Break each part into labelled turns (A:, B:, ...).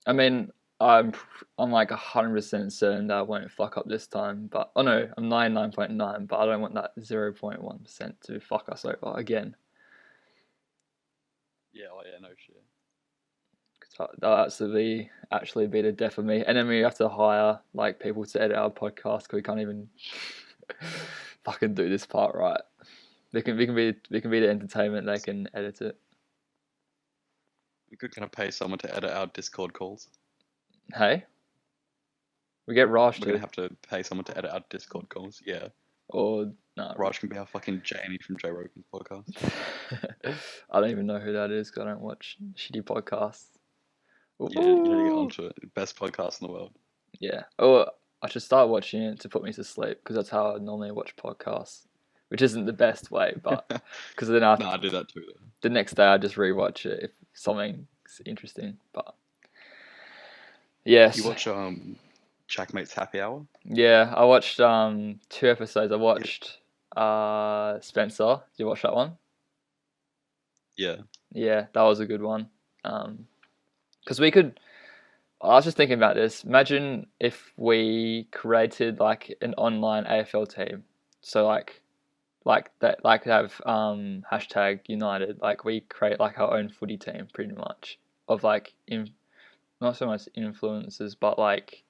A: I mean, I'm like 100% certain that I won't fuck up this time. But oh no, I'm 99.9. But I don't want that 0.1% to fuck us over again.
B: Yeah, oh yeah, no shit.
A: That'll actually be the death of me. And then we have to hire like people to edit our podcast because we can't even fucking do this part right. We can be the entertainment. They can edit it.
B: We could kind of pay someone to edit our Discord calls.
A: Hey, we get Raj
B: We're gonna
A: to,
B: have to pay someone to edit our Discord calls. Yeah,
A: or no.
B: Raj can be our fucking Jamie from Joe Rogan's podcast.
A: I don't even know who that is because I don't watch shitty podcasts.
B: Yeah, you need to get
A: Ooh.
B: onto it. Best podcast in the world.
A: Yeah. Oh, I should start watching it to put me to sleep because that's how I normally watch podcasts, which isn't the best way, but because then
B: No, I do that too. Though.
A: the next day I just rewatch it if something's interesting. But
B: You
A: yes,
B: watch Checkmate's Happy Hour?
A: yeah, I watched two episodes. I
B: Yeah.
A: watched Spencer. Did you watch that one?
B: Yeah.
A: Yeah, that was a good one. Because we could. I was just thinking about this. Imagine if we created like an online AFL team. So like that, like have hashtag United. Like we create like our own footy team, pretty much of like not so much influencers, but like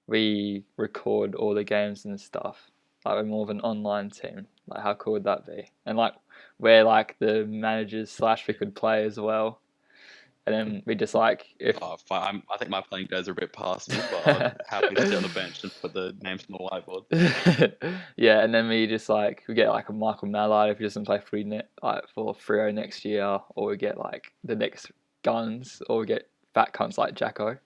A: we record all the games and stuff. Like we're more of an online team. Like how cool would that be? And like we're like the managers slash we could play as well. And then we just like if
B: Oh, fine. I think my playing days are a bit past me, but I'm happy to sit on the bench and put the names on the whiteboard.
A: yeah, and then we just like we get like a Michael Mallard if he doesn't play footy net like for Freo next year, or we get like the next Guns, or we get fat cunts like Jacko.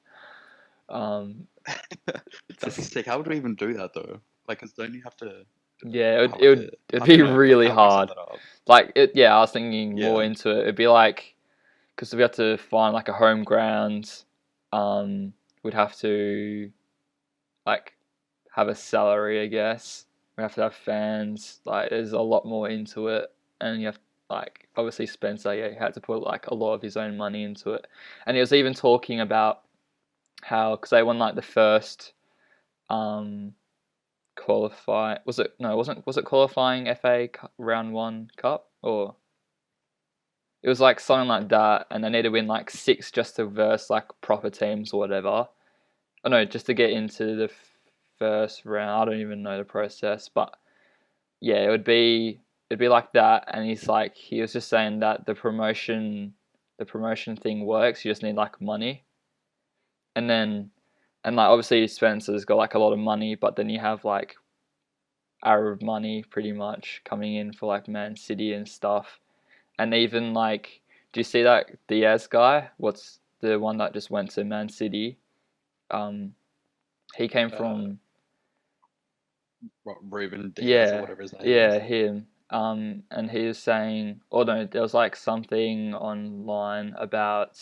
A: Um, it's
B: That'd be
A: just
B: sick. How would we even do that though? Like, 'cause don't you have to?
A: yeah,
B: How
A: it
B: would
A: would
B: it?
A: it'd
B: I
A: be
B: don't know. Like,
A: really
B: how would we set
A: hard.
B: that up?
A: Like it, yeah, I was thinking more
B: Yeah.
A: into it. It'd be like because we have to find like a home ground. We'd have to like have a salary, I guess. We have to have fans. Like, there's a lot more into it, and you have like obviously Spencer. Yeah, he had to put like a lot of his own money into it, and he was even talking about how because they won like the first um qualify. Was it no? It wasn't was it qualifying round one cup or? It was like something like that, and they need to win like six just to verse like proper teams or whatever. Oh no, just to get into the first round. I don't even know the process, but yeah, it'd be like that. And he's like, he was just saying that the promotion thing works. You just need like money, and then and like obviously Spencer's got like a lot of money, but then you have like Arab money pretty much coming in for like Man City and stuff, and even like, do you see that Diaz guy? What's the one that just went to Man City? Um, he came
B: Uh,
A: from
B: Ruben Diaz or
A: yeah,
B: whatever his name
A: yeah,
B: is.
A: him. And he was saying, or no, there was like something online about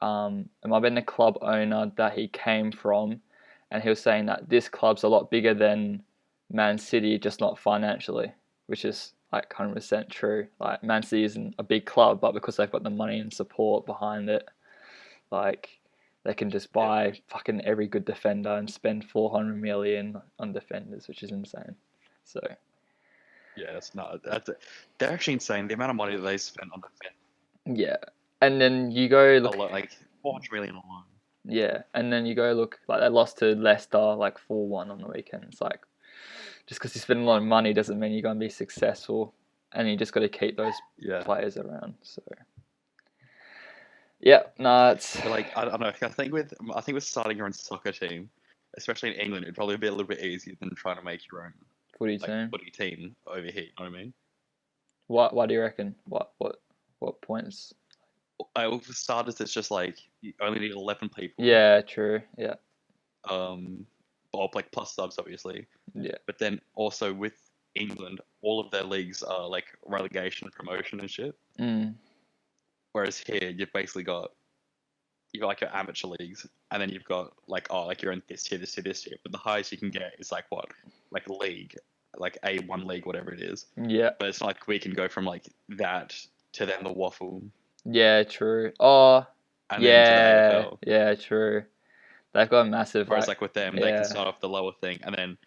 A: it might have been the club owner that he came from, and he was saying that this club's a lot bigger than Man City, just not financially, which is like 100% true. Like Man City isn't a big club, but because they've got the money and support behind it, like they can just
B: Yeah.
A: buy fucking every good defender and spend 400 million on defenders, which is insane. So
B: Yeah, that's not. They're actually insane. The amount of money that they spent on defense,
A: yeah, and then you go
B: a
A: look,
B: lot, like 400 million alone.
A: yeah, and then you go look like they lost to Leicester like 4-1 on the weekend. It's like just because you spend a lot of money doesn't mean you're going to be successful, and you just got to keep those
B: Yeah,
A: players around. So yeah, no, it's
B: but like I don't know. I think with starting your own soccer team, especially in England, it'd probably be a little bit easier than trying to make your own
A: footy
B: like
A: team.
B: footy team over here. You know what I mean?
A: What do you reckon? What points?
B: For starters, it's just like you only need 11 people.
A: Yeah, true. Yeah,
B: Um, or like plus subs, obviously.
A: yeah.
B: But then also with England, all of their leagues are like relegation, promotion, and shit.
A: Mm.
B: Whereas here, you've got like your amateur leagues, and then you've got like like you're in this tier, this tier, this tier. But the highest you can get is like what, like league, like A1 league, whatever it is.
A: Yeah.
B: But it's not like we can go from like that to then the waffle.
A: Yeah, true. Oh,
B: and then to the
A: Yeah,
B: AFL.
A: yeah, true. They've got a massive
B: Whereas
A: like,
B: like with them, they can
A: yeah,
B: start off the lower thing, and then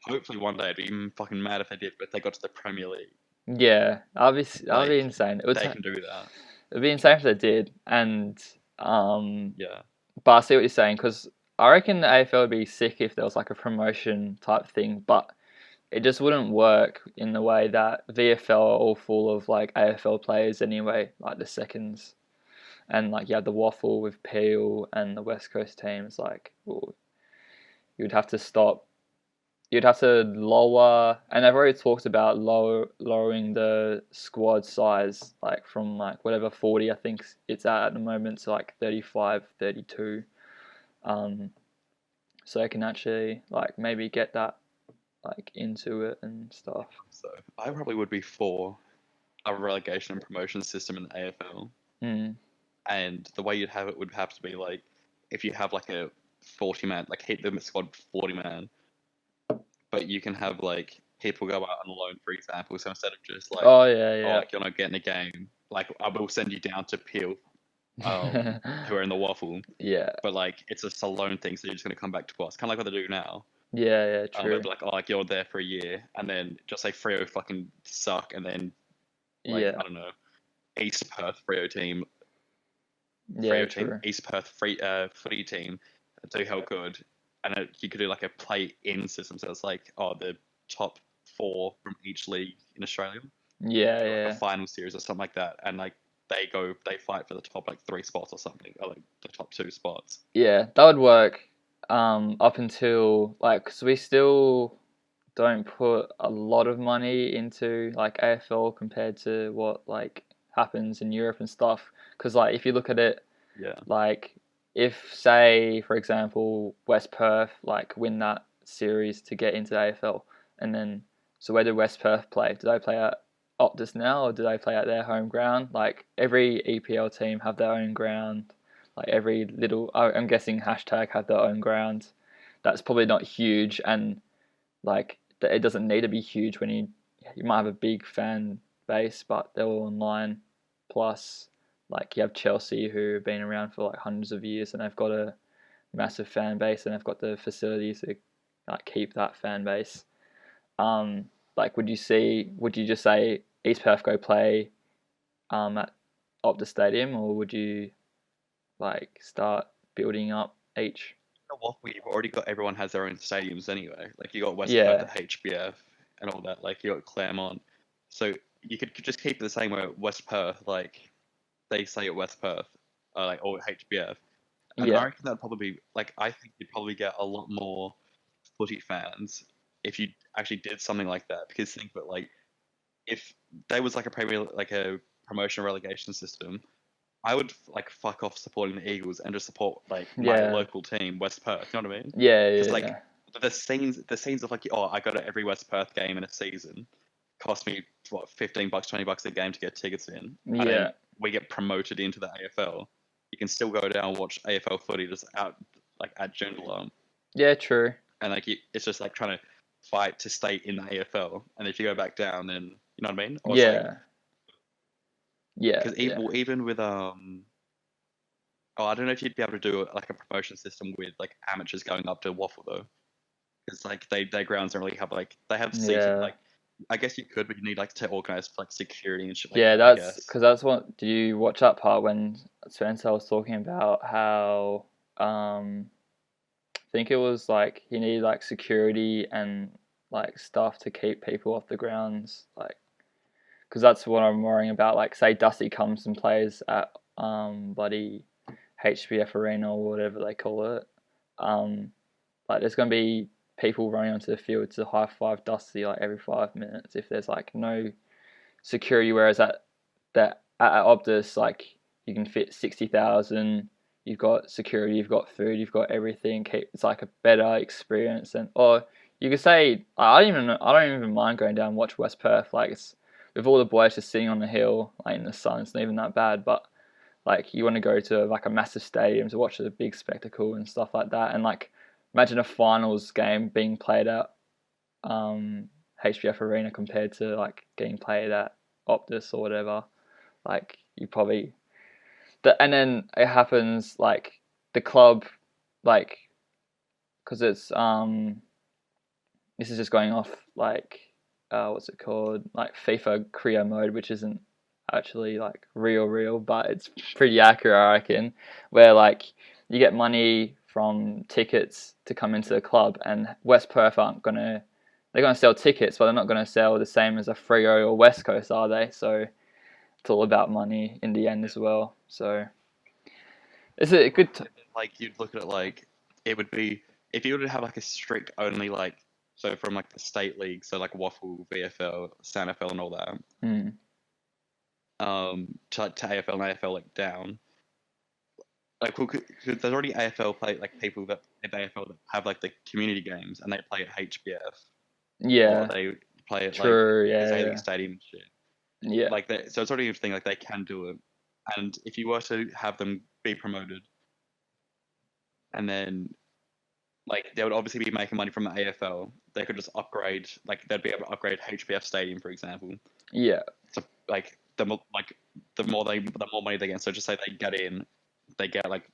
B: hopefully one day it'd be even fucking mad if they did, but they got to the Premier League.
A: yeah. That'd be
B: Like
A: insane.
B: they can do that.
A: It'd be insane if they did. And
B: Yeah,
A: but I see what you're saying because I reckon the AFL would be sick if there was like a promotion type thing, but it just wouldn't work in the way that VFL are all full of like AFL players anyway, like the seconds. And like you have the waffle with Peel and the West Coast teams, like well, you'd have to stop. You'd have to lower, and they've already talked about lowering the squad size, like from like whatever 40 I think it's at the moment to like 35, 32. Um, so they can actually like maybe get that like into it and stuff.
B: so I probably would be for a relegation and promotion system in the AFL.
A: Mm.
B: And the way you'd have it would have to be like if you have like a 40 man, like hit the squad 40 man, but you can have like people go out on loan, for example. So instead of just like,
A: Oh
B: oh,
A: yeah,
B: like you're not getting a game, like I will send you down to Peel,
A: yeah,
B: who are in the waffle,
A: yeah,
B: but like it's just a loan thing, so you're just gonna come back to us, kind of like what they do now.
A: yeah, yeah.
B: They'll
A: True.
B: be like, oh, like you're there for a year, and then just say Freo fucking suck, and then like
A: Yeah,
B: I don't know, East Perth Freo team,
A: yeah, true.
B: East Perth footy team do how good, and you could do like a play-in system. So it's like, oh, the top four from each league in Australia
A: Yeah,
B: do like a
A: yeah,
B: final series or something like that, and like they fight for the top like three spots or something, or like the top two spots.
A: yeah. That would work. Up until like, 'cause we still don't put a lot of money into like AFL compared to what like happens in Europe and stuff. Because like if you look at it,
B: Yeah,
A: like if say for example West Perth like win that series to get into the AFL, and then so where do West Perth play? Do they play at Optus now or do they play at their home ground? Like every EPL team have their own ground. Like every little, I'm guessing hashtag have their own ground. That's probably not huge, and like it doesn't need to be huge when you might have a big fan base, but they're all online. Plus, like you have Chelsea who have been around for like hundreds of years and they've got a massive fan base and they've got the facilities to like keep that fan base. Like would you just say East Perth go play at Optus Stadium, or would you like start building up each?
B: you know what? We've already got everyone has their own stadiums anyway. Like you got West Perth
A: Yeah,
B: at HBF and all that. Like you got Claremont, so you could just keep it the same way at West Perth. Like they say at West Perth, like or HBF. And I
A: yeah,
B: reckon that'd probably be like I think you'd probably get a lot more footy fans if you actually did something like that. Because think of it like if there was like a premier like a promotion relegation system, I would like fuck off supporting the Eagles and just support like my
A: yeah,
B: local team, West Perth. You know what I mean?
A: yeah,
B: Because
A: yeah,
B: like
A: yeah.
B: the scenes of like oh I go to every West Perth game in a season, cost me what $15, $20 a game to get tickets in, and then
A: Yeah.
B: we get promoted into the AFL. You can still go down and watch AFL footy just out like at Joondalup,
A: Yeah, true.
B: and like it's just like trying to fight to stay in the AFL. And if you go back down, then you know what I mean? Or it's like
A: Yeah. Yeah,
B: because
A: yeah.
B: even with oh I don't know if you'd be able to do like a promotion system with like amateurs going up to Waffle though, because like their grounds don't really have like they have seating
A: Yeah.
B: like I guess you could, but you need like to organize like security and shit like
A: Yeah,
B: that. I
A: that's
B: guess.
A: because that's what. Do you watch that part when Spencer was talking about how I think it was like he needed like security and like stuff to keep people off the grounds, like because that's what I'm worrying about. Like, say Dusty comes and plays at bloody HBF Arena or whatever they call it. Um, like, there's gonna be people running onto the field to high five Dusty like every 5 minutes if there's like no security. Whereas at Optus, like you can fit 60,000. You've got security, you've got food, you've got everything. It's like a better experience, and or you could say I don't even mind going down and watch West Perth. Like it's with all the boys just sitting on the hill, like in the sun. It's not even that bad, but like you want to go to like a massive stadium to watch the big spectacle and stuff like that, and like imagine a finals game being played at HBF Arena compared to like getting played at Optus or whatever. Like you probably and then it happens like the club, like, because it's this is just going off like what's it called, like FIFA career mode, which isn't actually like real, but it's pretty accurate, I reckon. Where like you get money from tickets to come into the club, and West Perth aren't gonna they're gonna sell tickets, but they're not gonna sell the same as a Freo or West Coast, are they? So it's all about money in the end as well. So it's a good.
B: Like you'd look at it like it would be if you were to have like a strict only like so from like the state league, so like Waffle, VFL, SANFL, and all that, to AFL and AFL like down. Like, well, 'cause there's already AFL play like people that in AFL that have like the community games and they play at HBF or
A: Yeah,
B: they play at like
A: true.
B: Azalea
A: Yeah,
B: Stadium and shit.
A: yeah,
B: Like that, so it's already a thing like they can do it. And if you were to have them be promoted, and then like they would obviously be making money from the AFL, they could just upgrade. Like they'd be able to upgrade HBF Stadium, for example.
A: yeah,
B: So like the more money they get. So just say they get in, they get like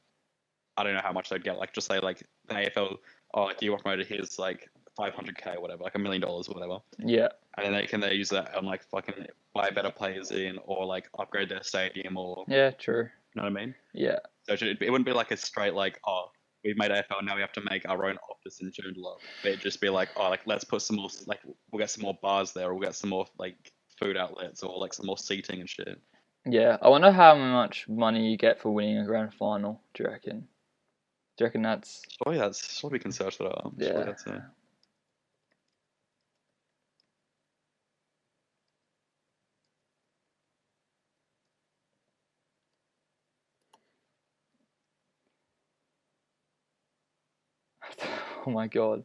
B: I don't know how much they'd get. Like just say like the AFL, oh like you were promoted, here's like 500K or whatever, like $1 million or whatever.
A: yeah,
B: And then they use that on like fucking buy better players in or like upgrade their stadium or
A: yeah, true.
B: you know what I mean?
A: Yeah,
B: So it wouldn't be like a straight like oh we've made AFL now we have to make our own office in Joondalup. But it'd just be like oh like let's put some more like we'll get some more bars there or we'll get some more like food outlets or like some more seating and shit.
A: yeah. I wonder how much money you get for winning a grand final. Do you reckon? Do you reckon that's
B: Surely we can search that up. Surely
A: yeah?
B: that's it.
A: Oh my god.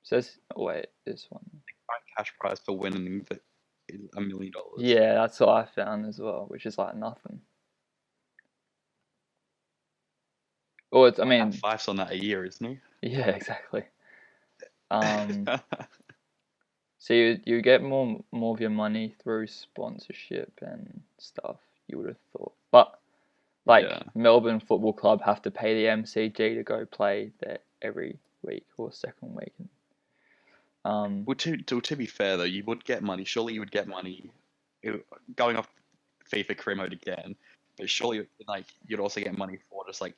A: Says oh, wait, this one.
B: Cash prize for winning the is $1 million.
A: Yeah, that's what I found as well, which is like nothing. Or it's, I
B: At
A: mean,
B: Fife's on that a year, isn't
A: yeah, exactly.
B: he?
A: So you get more of your money through sponsorship and stuff. You would have thought, but like
B: Yeah.
A: Melbourne Football Club have to pay the MCG to go play there every week or second week.
B: Well, to be fair though, you would get money. Surely you would get money. Going off FIFA career mode again, but surely like you'd also get money for just like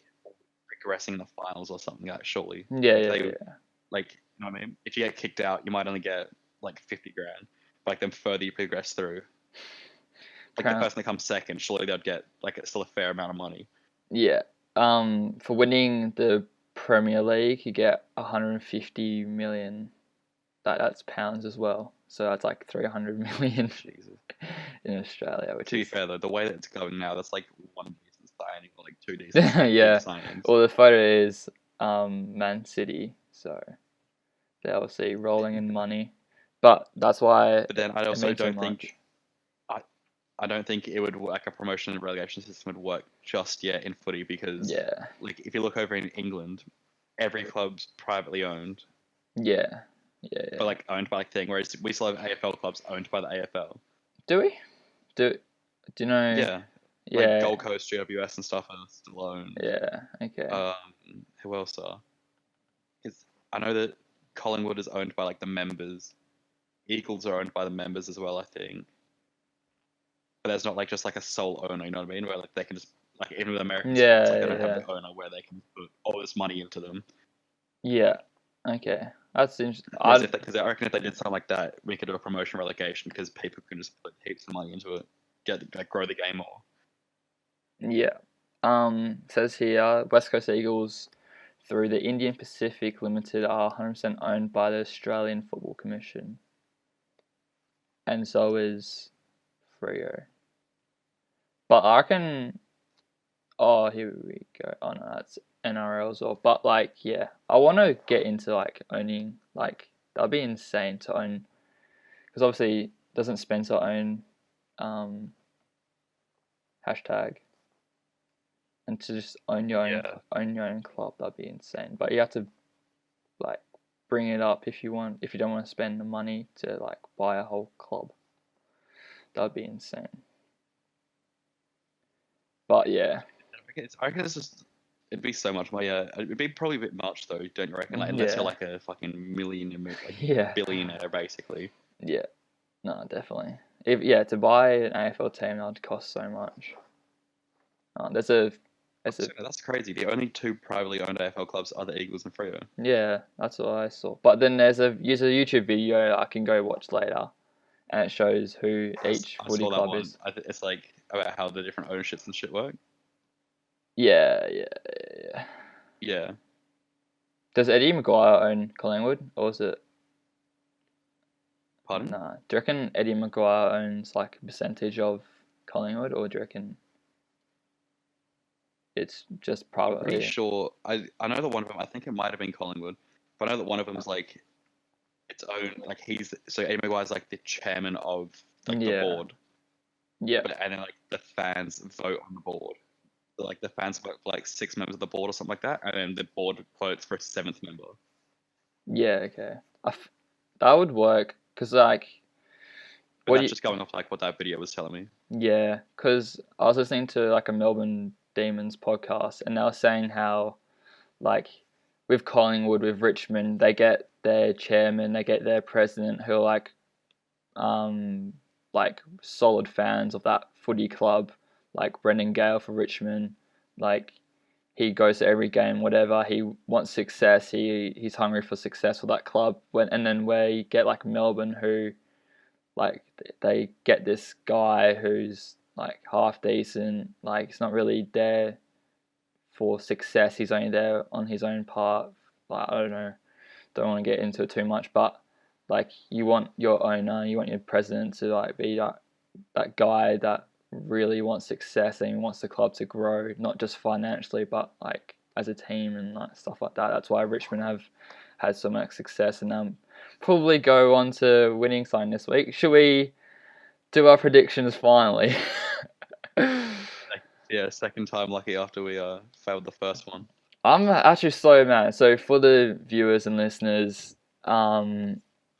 B: progressing in the finals or something like that. Surely,
A: Yeah,
B: like
A: yeah,
B: they
A: yeah,
B: like you know what I mean. If you get kicked out, you might only get like 50 grand. But like the further you progress through, like the
A: Apparent-
B: person that comes second, surely they'd get like still a fair amount of money.
A: yeah. For winning the Premier League, you get 150 million. That's pounds as well. So that's like 300 million
B: Jesus.
A: in Australia, which
B: To be
A: is
B: fair though, the way that it's going now, that's like one decent signing or like two decent big
A: yeah.
B: signings.
A: Well, the photo is Man City, so they're obviously rolling in money, but that's why
B: But then I
A: it
B: also
A: means so
B: don't think
A: much.
B: I I don't think it would like a promotion and relegation system would work just yet in footy because
A: Yeah,
B: like if you look over in England, every club's privately owned,
A: yeah, yeah,
B: but
A: yeah.
B: like owned by like thing. Whereas we still have AFL clubs owned by the AFL.
A: Do we? Do do you know?
B: Yeah, like
A: Yeah,
B: Gold Coast, GWS, and stuff are still owned.
A: yeah. Okay.
B: Who else are? Because I know that Collingwood is owned by like the members. Eagles are owned by the members as well, I think. But there's not like just like a sole owner, you know what I mean? Where like they can just like even with American sports, like they
A: Yeah,
B: don't have
A: yeah,
B: the owner where they can put all this money into them.
A: yeah. Okay, that's interesting.
B: Whereas
A: I
B: because I reckon if they did something like that, we could do a promotion relegation because people can just put heaps of money into it, get like grow the game more.
A: yeah. Says here West Coast Eagles through the Indian Pacific Limited are 100% owned by the Australian Football Commission, and so is Freo. But I reckon. Oh, here we go. Oh no, that's NRL as well. But like, yeah, I want to get into like owning. Like, that'd be insane to own. Because obviously, doesn't Spencer own um, hashtag, and to just
B: Yeah,
A: own your own club, that'd be insane. But you have to like bring it up if you want. If you don't want to spend the money to like buy a whole club. That'd be insane. But yeah,
B: I reckon it's just it'd be so much more. Yeah, it'd be probably a bit much though, don't you reckon? Like unless you're
A: yeah,
B: like a fucking millionaire, like
A: yeah,
B: billionaire, basically.
A: yeah. No, definitely. If to buy an AFL team, that'd cost so much. There's a
B: That's crazy. The only two privately owned AFL clubs are the Eagles and Freo.
A: Yeah, that's what I saw. But then there's a YouTube video I can go watch later, and it shows who each
B: I
A: footy
B: saw that
A: club
B: one.
A: is.
B: It's like about how the different ownerships and shit work.
A: Yeah, yeah, yeah.
B: Yeah.
A: Does Eddie Maguire own Collingwood, or is it?
B: Pardon?
A: Nah. Do you reckon Eddie Maguire owns like a percentage of Collingwood, or do you reckon it's just
B: I'm pretty
A: privately?
B: sure. I know that one of them. I think it might have been Collingwood, but I know that one of them is like its own. Like he's so Eddie Maguire's like the chairman of like the
A: Yeah,
B: board,
A: yeah,
B: but and then like the fans vote on the board. So, like the fans vote for like 6 members of the board or something like that, and then the board votes for a seventh member.
A: yeah. Okay, that would work because like
B: But
A: what do
B: that's
A: you?
B: just going off like what that video was telling me.
A: Yeah, because I was listening to like a Melbourne Demons podcast, and they were saying how like with Collingwood, with Richmond, they get their chairman, they get their president, who are um like solid fans of that footy club, like Brendan Gale for Richmond. Like he goes to every game, whatever. He wants success. He's hungry for success for that club. And then where you get like Melbourne, who like they get this guy who's like half decent, like he's not really there for success. He's only there on his own part. Like I don't know, don't want to get into it too much, but like you want your owner, you want your president to like be that guy that really wants success and wants the club to grow, not just financially, but like as a team and like stuff like that. That's why Richmond have had so much success and probably go on to winning sign this week. Should we do our predictions finally?
B: Yeah, second time lucky after we failed the first one.
A: I'm actually so mad. So for the viewers and listeners,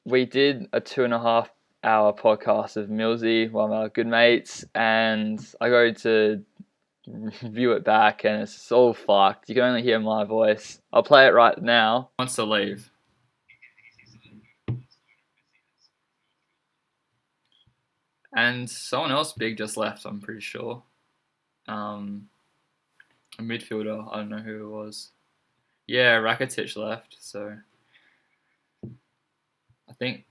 A: we did a 2.5 hour podcast of Millsy, one of our good mates, and I go to view it back, and it's all fucked. You can only hear my voice. I'll play it right now. Wants to leave. And someone else big just left, I'm pretty sure. A midfielder, I don't know who it was. Yeah, Rakitic left, so I think,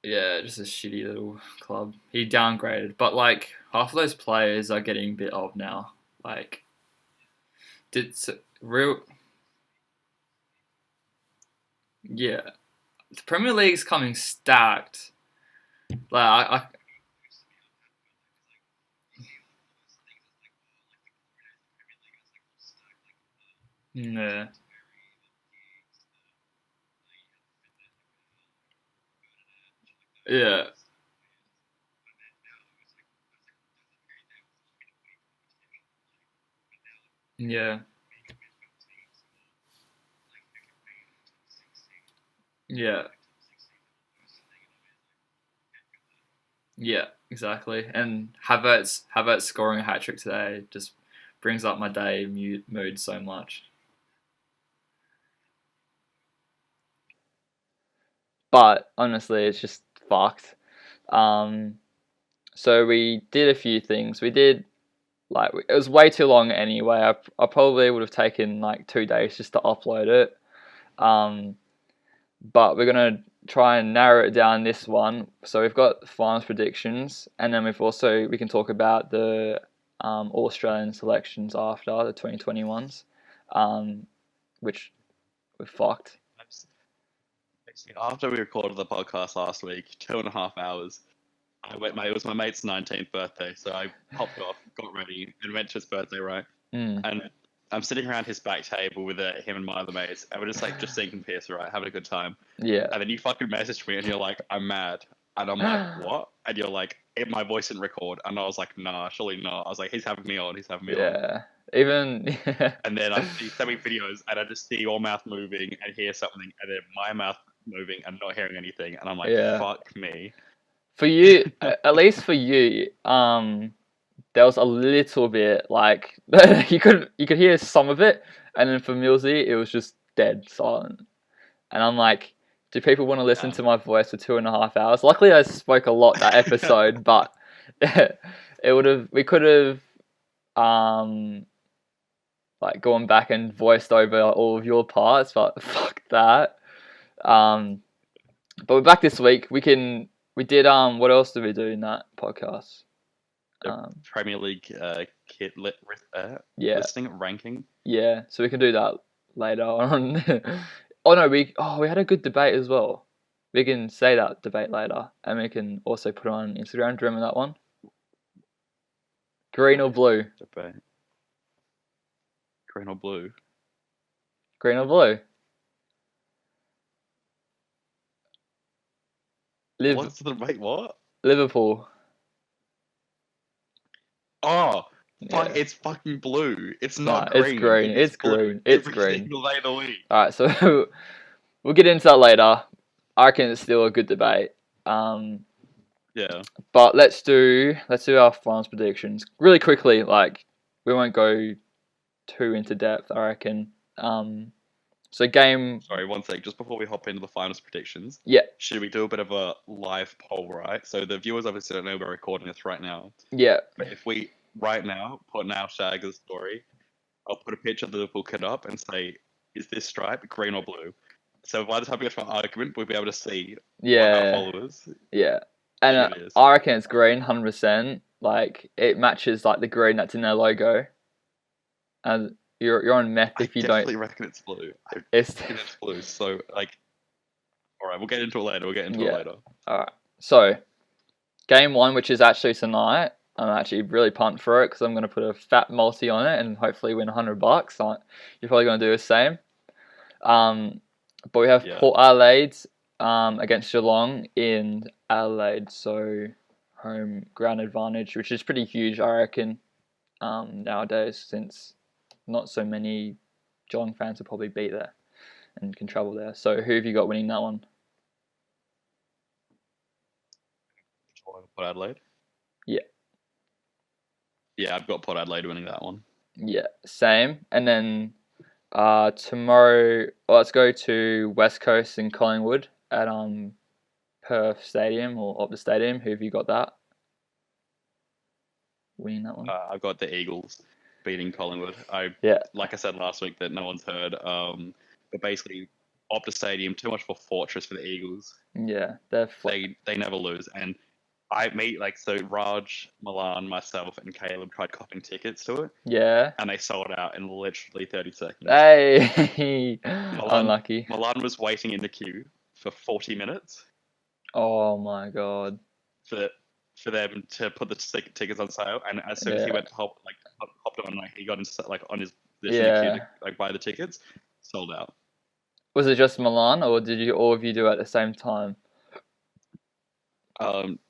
A: yeah, just a shitty little club. He downgraded, but like half of those players are getting a bit old now. Like, real, yeah. The Premier League's coming stacked. Like, yeah, yeah, yeah, yeah. Yeah, exactly. And Havertz scoring a hat trick today just brings up my day mood so much. But honestly, it's just fucked. Um, so we did a few things. We did like it was way too long anyway. I probably would have taken like 2 days just to upload it. Um, but we're gonna try and narrow it down this one. So we've got finals predictions, and then we can talk about the All Australian selections after the 2021s, which we're fucked.
B: After we recorded the podcast last week, 2.5 hours, it was my mate's 19th birthday, so I popped off, got ready, and went to his birthday, right?
A: Mm.
B: And I'm sitting around his back table with him and my other mates, and we're just singing piss, right? Having a good time.
A: Yeah.
B: And then you fucking message me, and you're like, I'm mad. And I'm like, what? And you're like, my voice didn't record. And I was like, nah, surely not. I was like, he's having me on. He's having me on.
A: Yeah. Even.
B: And then you send me videos, and I just see your mouth moving and hear something, and then my mouth moving and not hearing anything. And I'm like,
A: Yeah.
B: fuck me.
A: For you, at least for you, there was a little bit like you could hear some of it, and then for Millsy, it was just dead silent. And I'm like, do people want to listen
B: Yeah.
A: to my voice for 2.5 hours? Luckily, I spoke a lot that episode, but we could have um like gone back and voiced over all of your parts, but fuck that. Um, but we're back this week. We did what else did we do in that podcast?
B: The Premier League
A: Yeah,
B: listing ranking.
A: yeah. So we can do that later on. Oh no, we had a good debate as well. We can say that debate later, and we can also put it on Instagram. Do you remember that one? Green or blue?
B: Debate. Green or blue?
A: Green or blue?
B: What's the debate? What?
A: Liverpool.
B: Oh, fuck!
A: Yeah.
B: It's fucking blue. It's
A: Nah,
B: not
A: it's
B: green.
A: green.
B: It is
A: It's
B: blue
A: green. It's
B: every
A: green.
B: single day of the week.
A: All right, so we'll get into that later. I reckon it's still a good debate.
B: Yeah.
A: But let's do our finals predictions really quickly. Like we won't go too into depth, I reckon. So game,
B: Sorry, one sec. Just before we hop into the finals predictions,
A: yeah,
B: should we do a bit of a live poll, right? So the viewers obviously don't know we're recording this right now.
A: yeah,
B: But if we right now put now Shaggers' story, I'll put a picture of the Liverpool kit up and say, is this stripe green or blue? So by the time we get to our argument, we'll be able to see what our
A: yeah,
B: followers
A: yeah. And
B: think it is.
A: I reckon it's green, 100%. Like it matches like the green that's in their logo. And you're on meth
B: I
A: if you
B: definitely
A: don't.
B: reckon it's blue. I
A: It's
B: reckon it's blue. So like, all right, we'll get into it later. We'll get into it
A: yeah.
B: later.
A: All right. So game one, which is actually tonight. I'm actually really pumped for it because I'm going to put a fat multi on it and hopefully win $100. You're probably going to do the same. But we have
B: Yeah.
A: Port Adelaide against Geelong in Adelaide, so home ground advantage, which is pretty huge, I reckon, nowadays, since not so many Geelong fans will probably be there and can travel there. So who have you got winning that one?
B: Port Adelaide.
A: Yeah.
B: Yeah, I've got Port Adelaide winning that one.
A: Yeah, same. And then tomorrow, let's go to West Coast in Collingwood at Perth Stadium or Optus Stadium. Who have you got that winning that one?
B: I've got the Eagles beating Collingwood.
A: Yeah,
B: Like I said last week that no one's heard. But basically, Optus Stadium too much of a fortress for the Eagles.
A: yeah, they're
B: They never lose. And so Raj, Milan, myself, and Caleb tried copying tickets to it,
A: yeah.
B: and they sold out in literally 30 seconds.
A: Hey, unlucky.
B: Milan was waiting in the queue for 40 minutes
A: Oh my god.
B: for them to put the tickets on sale, and as soon as he
A: Yeah,
B: went hopped on, like he got into like on his this in the queue
A: yeah.
B: to like buy the tickets, sold out.
A: Was it just Milan, or did you all of you do it at the same time?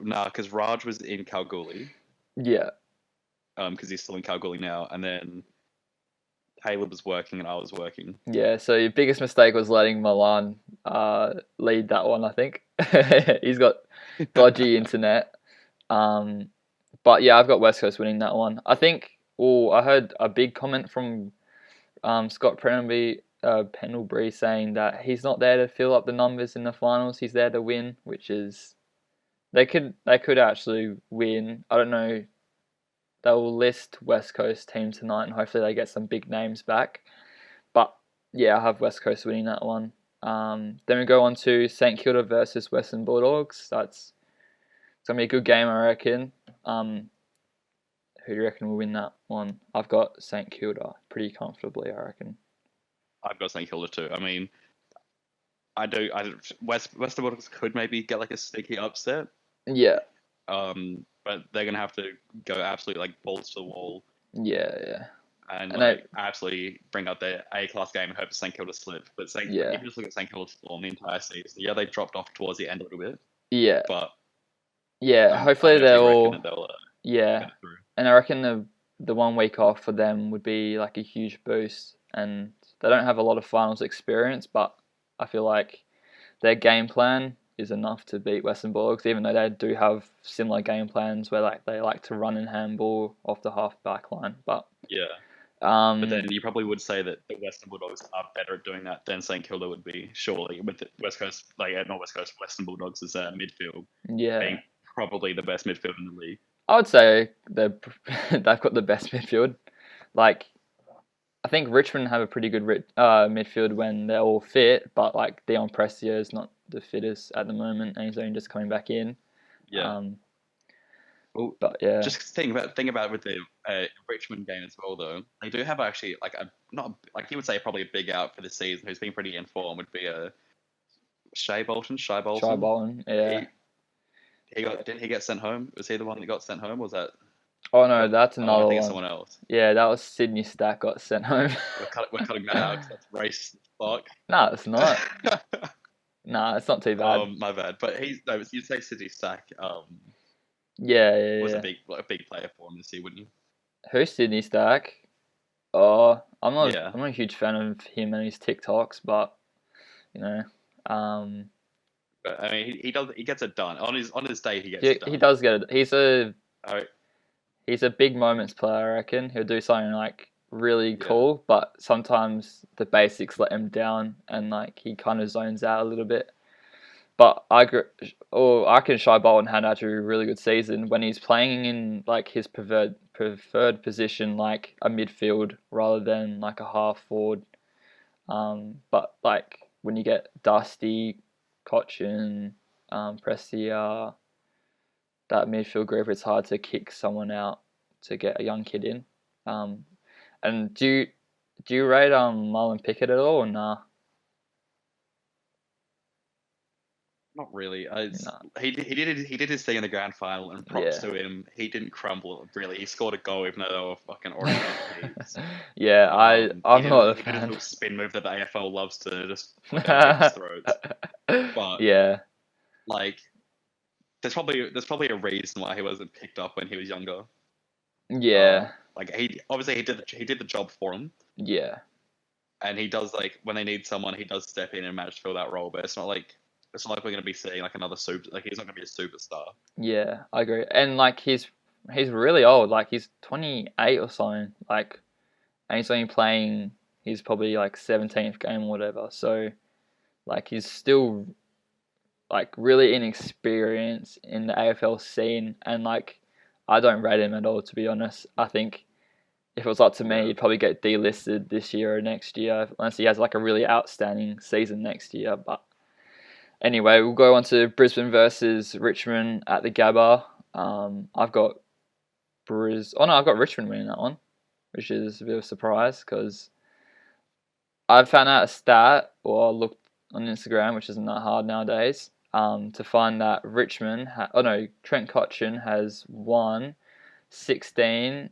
B: Nah, because Raj was in Kalgoorlie,
A: Yeah,
B: because he's still in Kalgoorlie now, and then Caleb was working and I was working.
A: yeah. So your biggest mistake was letting Milan lead that one. I think he's got dodgy internet. But yeah, I've got West Coast winning that one. I think. Oh, I heard a big comment from Scott Pendlebury saying that he's not there to fill up the numbers in the finals. He's there to win, which is they could actually win. I don't know. They will list West Coast team tonight, and hopefully they get some big names back. But yeah, I have West Coast winning that one. Then we go on to St Kilda versus Western Bulldogs. It's gonna be a good game, I reckon. Who do you reckon will win that one? I've got St Kilda pretty comfortably, I reckon.
B: I've got St Kilda too. I mean, I do. Western Bulldogs could maybe get like a sneaky upset.
A: Yeah,
B: But they're gonna have to go absolutely like balls to the wall
A: yeah.
B: and
A: And
B: like absolutely bring out their A-class game and hope St Kilda slip. But if
A: yeah,
B: you just look at St Kilda's form the entire season, yeah, they dropped off towards the end a little bit,
A: yeah,
B: but
A: yeah.
B: I
A: Hopefully
B: definitely reckon
A: they'll,
B: that they'll
A: yeah.
B: get through.
A: And I reckon the 1 week off for them would be like a huge boost. And they don't have a lot of finals experience, but I feel like their game plan is enough to beat Western Bulldogs, even though they do have similar game plans where like they like to run and handball off the half back line. But
B: Yeah. But
A: um,
B: then you probably would say that the Western Bulldogs are better at doing that than St Kilda would be, surely, with the West Coast, like not West Coast, Western Bulldogs as midfield
A: yeah,
B: being probably the best midfield in the league.
A: I would say they've got the best midfield. Like I think Richmond have a pretty good midfield when they're all fit, but like Dion Prestia is not the fittest at the moment, and he's only just coming back in.
B: Yeah.
A: Um,
B: Well,
A: but yeah,
B: just think about with the Richmond game as well, though. They do have actually like a not like you would say probably a big out for the season. Who's been pretty in form would be a Shy
A: Shy
B: Bolton.
A: Bolton, yeah.
B: He didn't he get sent home? Was he the one that got sent home? Was that?
A: Oh no, that's
B: I
A: another
B: think it's
A: one.
B: someone else.
A: Yeah, that was Sydney Stack got sent home.
B: We're cutting that out because that's racist
A: No, it's not.
B: as fuck.
A: Nah, it's not too bad.
B: My bad. But he's no. You'd say City Stack
A: Yeah, yeah,
B: was
A: yeah.
B: a big player for him this year, wouldn't you?
A: Who's Sydney Stack? Oh,
B: Yeah.
A: I'm not a huge fan of him and his TikToks, but you know, um,
B: But I mean, he gets it done on his day. He gets it
A: he
B: done.
A: does get it.
B: Oh
A: He's a big moments player, I reckon. He'll do something like really
B: yeah.
A: cool, but sometimes the basics let him down, and like he kind of zones out a little bit. But I reckon Shy Bolton had actually a really good season when he's playing in like his preferred position, like a midfield rather than like a half forward. But like when you get Dusty, Cochin, Prestia, that midfield group, it's hard to kick someone out to get a young kid in. Um, and do you rate Marlon Pickett at all or nah?
B: Not really.
A: Nah.
B: He did his thing in the grand final, and props
A: Yeah.
B: to him. He didn't crumble really. He scored a goal even though they were fucking already down heaps.
A: Yeah, I'm not a
B: He did his
A: fan.
B: little spin move that the AFL loves to just fucking people's throats. But
A: Yeah,
B: like, there's probably a reason why he wasn't picked up when he was younger.
A: yeah,
B: Like he obviously he did the job for him,
A: yeah,
B: and he does like when they need someone, he does step in and manage to fill that role. But it's not like we're gonna be seeing like another super like he's not gonna be a superstar.
A: yeah. I agree. And like he's really old. Like he's 28 or something. Like, and he's only playing. He's probably like 17th game or whatever. So like he's still like really inexperienced in the AFL scene, and like I don't rate him at all, to be honest. I think if it was up to me,
B: Yeah.
A: he'd probably get delisted this year or next year, unless he has like a really outstanding season next year. But anyway, we'll go on to Brisbane versus Richmond at the Gabba. I've got Oh no, I've got Richmond winning that one, which is a bit of a surprise because I found out a stat or looked on Instagram, which isn't that hard nowadays, to find that Trent Cotchin has won 16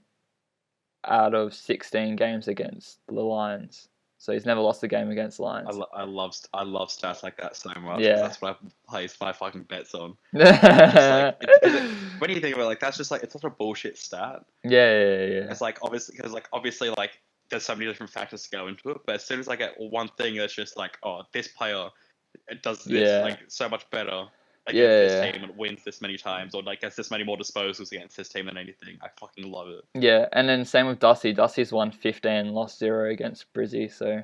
A: out of 16 games against the Lions. So he's never lost a game against the Lions.
B: I love stats like that so much because
A: Yeah.
B: that's what I place my fucking bets on. Just
A: yeah,
B: like when you think about it, like that's just like it's such a bullshit stat.
A: yeah.
B: It's like obviously like there's so many different factors to go into it, but as soon as I get one thing that's just like oh this player it does this
A: Yeah.
B: like so much better against this
A: Yeah.
B: team and wins this many times or like gets this many more disposals against this team than anything. I fucking love it.
A: Yeah, and then same with Dusty. Dusty's won 15, lost 0 against Brizzy, so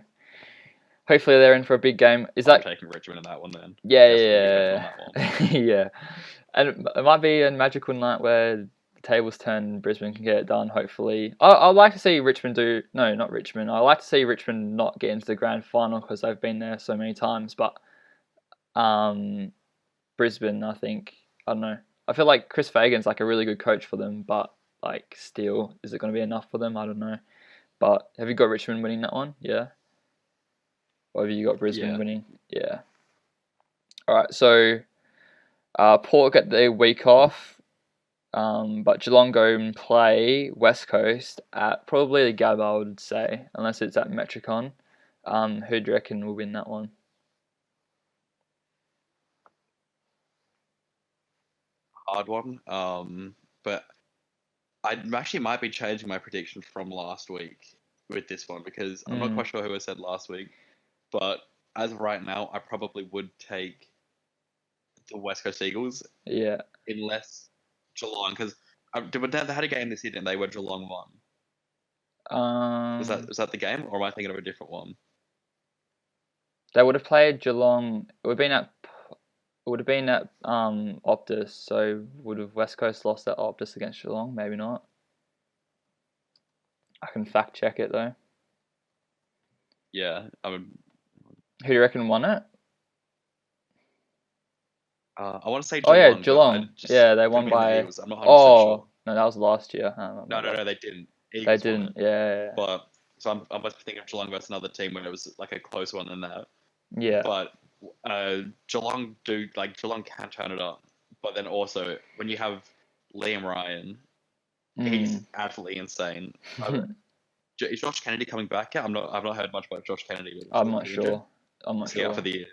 A: hopefully they're in for a big game. Is
B: I'm
A: that
B: taking Richmond in that one then.
A: Yeah,
B: Definitely be betting on
A: yeah,
B: that one.
A: yeah. And it might be a magical night where the tables turn and Brisbane can get it done, hopefully. I'd like to see Richmond do... No, not Richmond. I'd like to see Richmond not get into the grand final because they've been there so many times. But um, Brisbane, I think... I don't know. I feel like Chris Fagan's like a really good coach for them, but like still, is it going to be enough for them? I don't know. But have you got Richmond winning that one? Yeah. Or have you got Brisbane
B: Yeah.
A: winning? Yeah. All right, so Port get their week off, but Geelong go and play West Coast at probably the Gabba, I would say, unless it's at Metricon. Who do you reckon will win that one?
B: Hard one. But I actually might be changing my prediction from last week with this one because I'm not
A: Mm,
B: quite sure who I said last week. But as of right now, I probably would take the West Coast Eagles
A: Yeah.
B: unless Geelong, because they had a game this year and they were Geelong won.
A: Um,
B: Was that the game, or am I thinking of a different one?
A: they would have played Geelong. It would have been at Optus. So would have West Coast lost at Optus against Geelong? Maybe not. I can fact check it though.
B: Yeah, I mean,
A: Who do you reckon won it?
B: I want to say
A: Oh yeah,
B: Geelong, but I
A: Geelong.
B: just
A: Yeah, they
B: could have
A: won
B: been the
A: by.
B: Eagles. I'm not 100% sure.
A: Oh no, that was last year. I don't remember
B: No,
A: that.
B: they didn't.
A: They
B: Eagles won
A: didn't.
B: it.
A: Yeah,
B: But so I must be thinking of Geelong versus another team when it was like a closer one than that.
A: yeah.
B: But Geelong can turn it up. But then also when you have Liam Ryan, he's
A: Mm.
B: absolutely insane. Is Josh Kennedy coming back yet? I've not heard much about Josh Kennedy.
A: I'm
B: Is
A: not
B: he injured?
A: sure. I'm not
B: Is he out for
A: sure.
B: the year?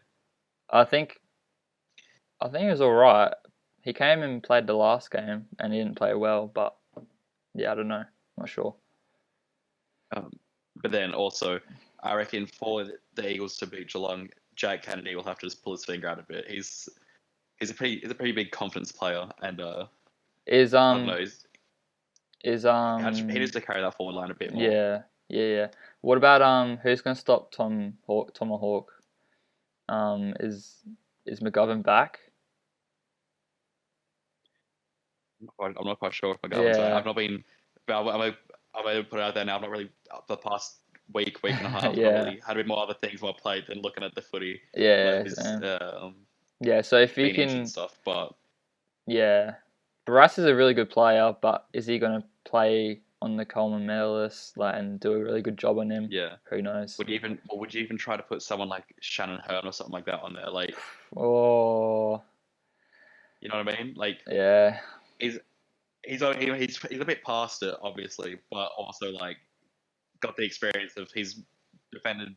A: I think I think he was all right. He came and played the last game, and he didn't play well. But yeah, I don't know. Not sure.
B: Um, but then also, I reckon for the Eagles to beat Geelong, Jack Kennedy will have to just pull his finger out a bit. He's a pretty big confidence player, and
A: Is
B: I don't know,
A: is
B: he needs to carry that forward line a bit more.
A: yeah, yeah. What about who's gonna stop Tomahawk? Is McGovern back?
B: I'm not quite sure if McGovern's back. I've
A: Yeah,
B: not been. But I'm gonna put it out there now. I've not really the past week and a half. I've not
A: yeah,
B: really had a bit more other things on my plate than looking at the footy.
A: yeah,
B: Like this,
A: yeah. So if you
B: being injured and
A: can,
B: stuff. But
A: yeah, Bryce is a really good player, but is he gonna play on the Coleman medalist like and do a really good job on him?
B: yeah,
A: Who knows?
B: would you even try to put someone like Shannon Hearn or something like that on there? Like,
A: Oh,
B: you know what I mean? Like
A: yeah,
B: he's he's a bit past it, obviously, but also like got the experience of he's defended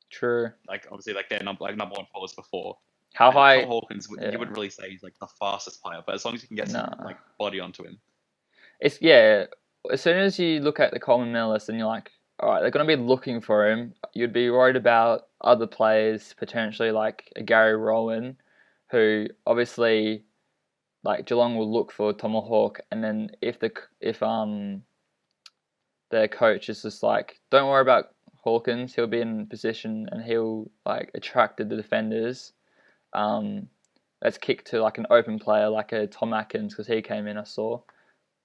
A: true.
B: like obviously like their number one forwards before.
A: How
B: And Tom
A: high?
B: Hawkins, you
A: Yeah,
B: wouldn't really say he's like the fastest player, but as long as you can get some
A: nah.
B: like body onto him,
A: It's yeah. As soon as you look at the Coleman medalist and you're like, all right, they're gonna be looking for him. You'd be worried about other players potentially like a Gary Rowan, who obviously like Geelong will look for Tomahawk, and then if their coach is just like, don't worry about Hawkins, he'll be in position and he'll like attract the defenders. Um, let's kick to like an open player like a Tom Atkins because he came in. I saw.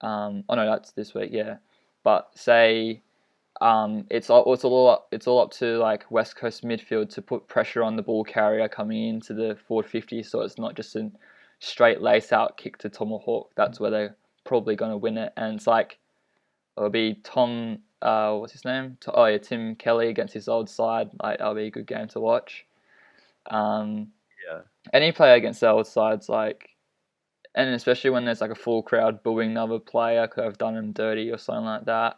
A: Oh no, that's this week, yeah. But say it's all up to like West Coast midfield to put pressure on the ball carrier coming into the forward 50, so it's not just a straight lace out kick to Tomahawk. That's where they're probably going to win it, and it's like it'll be Tom. What's his name? Oh yeah, Tim Kelly against his old side. Like that'll be a good game to watch. Um,
B: yeah,
A: any player against the old sides, like, and especially when there's like a full crowd booing another player could have done him dirty or something like that.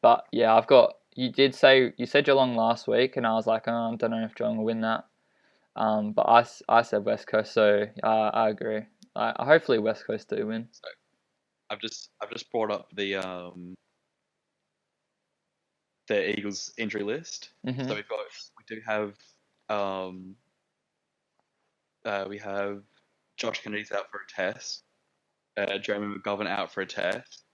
A: But yeah, I've got. You said Geelong last week, and I was like, oh, I don't know if Geelong will win that. But I said West Coast, so I agree. Hopefully West Coast do win.
B: so I've just brought up the Eagles injury list. So
A: Mhm.
B: we do have um we have Josh Kennedy's out for a test, Jeremy McGovern out for a test.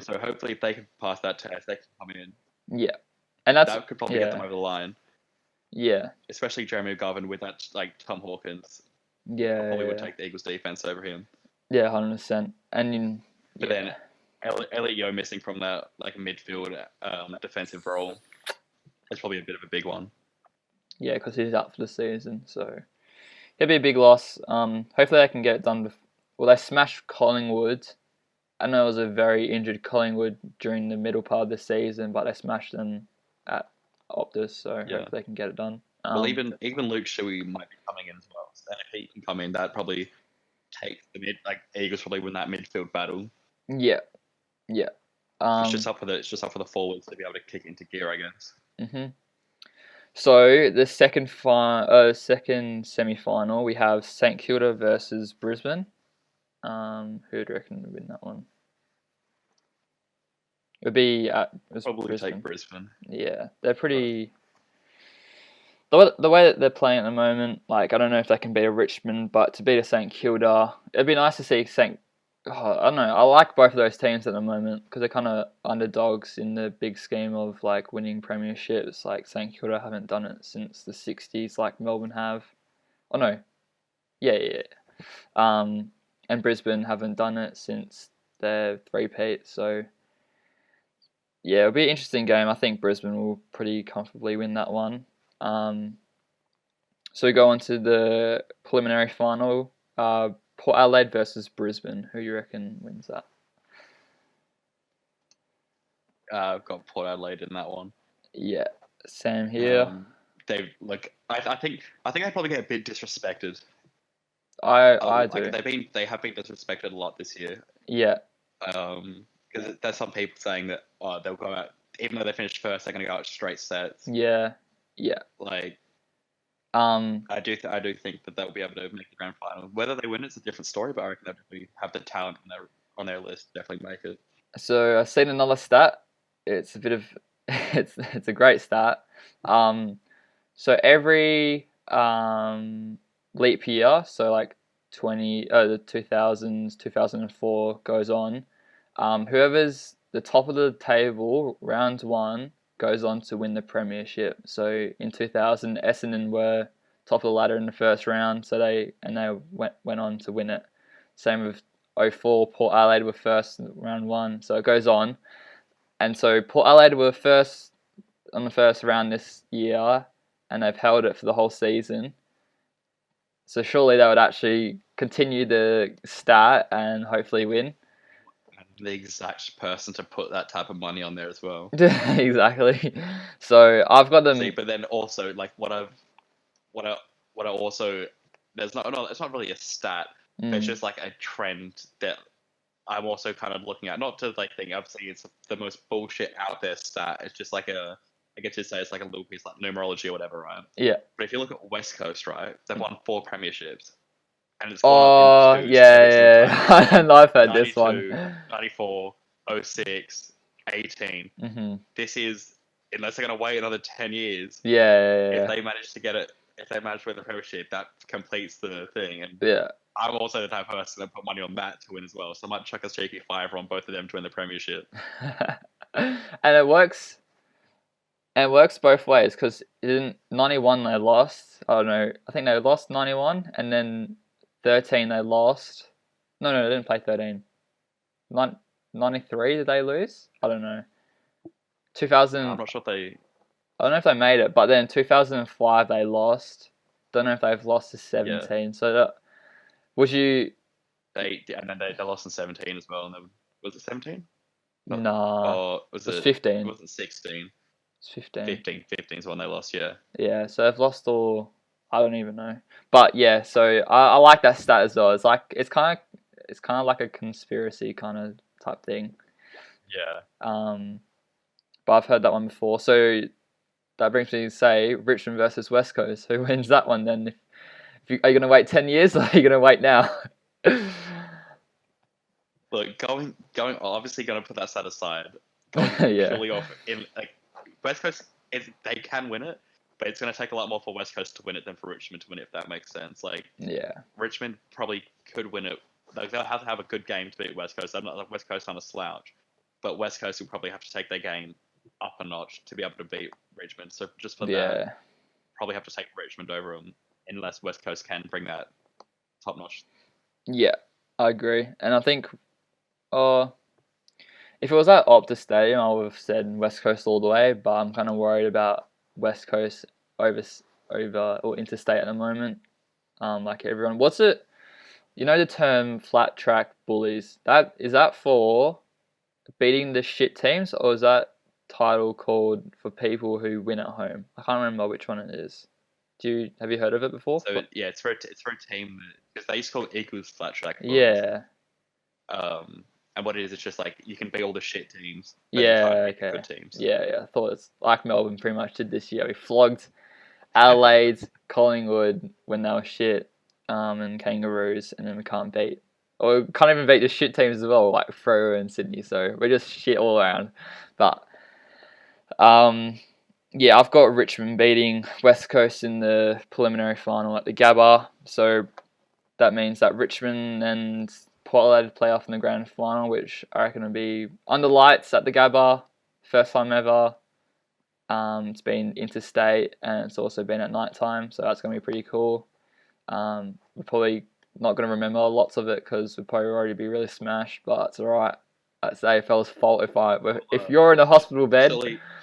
B: So hopefully if they can pass that test, they can come in.
A: Yeah, and that's
B: That could probably get them
A: yeah,
B: over the line,
A: yeah,
B: especially Jeremy McGovern with that like Tom Hawkins. I
A: yeah,
B: probably would
A: yeah,
B: take the Eagles defense over him.
A: yeah, 100%. And
B: But then
A: yeah,
B: Elliot Yeo missing from that like midfield defensive role is probably a bit of a big one.
A: yeah, because he's out for the season, so it'll be a big loss. Hopefully they can get it done. Well, they smashed Collingwood. I know it was a very injured Collingwood during the middle part of the season, but they smashed them at Optus, so
B: Yeah.
A: hopefully they can get it done.
B: Well, even Luke Shuey might be coming in as well. And if he can come in, that probably takes the Eagles probably win that midfield battle.
A: Yeah, yeah.
B: It's just up for the forwards to be able to kick into gear, I guess.
A: Mhm. So the second semi final, we have St Kilda versus Brisbane. Who do you reckon would win that one? It was
B: Probably take
A: Brisbane.
B: Brisbane.
A: Yeah, they're
B: But
A: pretty. the way that they're playing at the moment, like I don't know if they can beat a Richmond, but to beat a St Kilda, it'd be nice to see St. Oh, I don't know. I like both of those teams at the moment because they're kind of underdogs in the big scheme of like winning premierships. Like St Kilda haven't done it since the '60s, like Melbourne have. Oh no, yeah, yeah. And Brisbane haven't done it since their three-peat. So yeah, it'll be an interesting game. I think Brisbane will pretty comfortably win that one. Um, so we go on to the preliminary final. Port Adelaide versus Brisbane. Who you reckon wins that?
B: I've got Port Adelaide in that one.
A: Yeah, Sam here.
B: They like I think they probably get a bit disrespected.
A: I
B: Like
A: do.
B: they have been disrespected a lot this year.
A: Yeah,
B: Because there's some people saying that they'll go out even though they finished first, they're going to go out straight sets.
A: yeah, yeah.
B: Like
A: Um,
B: I do think that they'll be able to make the grand final. Whether they win it's a different story, but I reckon they definitely have the talent on their list to definitely make it.
A: so I've seen another stat. It's a bit of it's a great stat. So every leap year, so like the 2000s, 2004 goes on. Whoever's the top of the table, round one, goes on to win the premiership. So in 2000, Essendon were top of the ladder in the first round, so they went on to win it. Same with '04, Port Adelaide were first in round one, so it goes on. And so Port Adelaide were first on the first round this year, and they've held it for the whole season. So surely they would actually continue the stat and hopefully win.
B: The exact person to put that type of money on there as well.
A: Exactly. So I've got them.
B: See, but then also like what I also there's not no, it's not really a stat. It's just like a trend that I'm also kind of looking at. Not to like think obviously it's the most bullshit out there stat. It's just like I get to say it's like a little piece like numerology or whatever, right?
A: Yeah.
B: But if you look at West Coast, right, they've won 4 premierships. And it's gone up
A: Oh,
B: in twos every single time.
A: yeah, yeah. And I've heard this one.
B: 92, 94, 06, 18.
A: Mm-hmm.
B: This is, unless they're going to wait another 10 years,
A: Yeah,
B: if they manage to get it, if they manage to win the premiership, that completes the thing. And
A: yeah.
B: I'm also the type of person that put money on that to win as well. So I might chuck a cheeky fiver on both of them to win the premiership.
A: And it works. And it works both ways because in '91 they lost. I don't know. I think they lost '91, and then '13 they lost. No, they didn't play '13. '93 did they lose? I don't know. 2000.
B: I'm not sure if they.
A: I don't know if they made it, but then 2005 they lost. Don't know if they've lost to 17.
B: Yeah.
A: So that would you?
B: And then they lost in 17 as well. And then, was it 17?
A: Nah.
B: Or was
A: It was
B: it?
A: 15.
B: It wasn't 16.
A: It's 15.
B: 15 is when they lost, yeah.
A: Yeah, so they've lost all. I don't even know, but yeah. So I like that stat as well. It's like it's kind of like a conspiracy kind of type thing.
B: Yeah.
A: But I've heard that one before. So that brings me to say Richmond versus West Coast. Who wins that one then? Are you gonna wait 10 years or are you gonna wait now?
B: Look, obviously going to put that stat aside. Going
A: Yeah.
B: purely off in like West Coast, they can win it, but it's going to take a lot more for West Coast to win it than for Richmond to win it. If that makes sense. Like,
A: Yeah.
B: Richmond probably could win it. Like, they'll have to have a good game to beat West Coast. I'm not like West Coast on a slouch, but West Coast will probably have to take their game up a notch to be able to beat Richmond. So just for that, probably have to take Richmond over them unless West Coast can bring that top notch.
A: Yeah, I agree, and I think, if it was at Optus Stadium, I would have said West Coast all the way. But I'm kind of worried about West Coast over or interstate at the moment. Like everyone, what's it? You know the term flat track bullies. That for beating the shit teams, or is that title called for people who win at home? I can't remember which one it is. Have you heard of it before?
B: So yeah, it's for a team because they used to call it equals flat track.
A: Yeah.
B: And what it is, it's just like you can beat all the shit teams.
A: Yeah. Okay.
B: Good teams.
A: Yeah. I thought it's like Melbourne pretty much did this year. We flogged Adelaide, Collingwood when they were shit, and Kangaroos, and then we can't even beat the shit teams as well, like Freo and Sydney. So we're just shit all around. But yeah, I've got Richmond beating West Coast in the preliminary final at the Gabba. So that means that Richmond and Port Adelaide play off in the grand final, which I reckon will be under lights at the Gabba. First time ever. It's been interstate and it's also been at night time, so that's going to be pretty cool. We're probably not going to remember lots of it because we'll probably already be really smashed, but it's alright. That's the AFL's fault if you're in a hospital bed.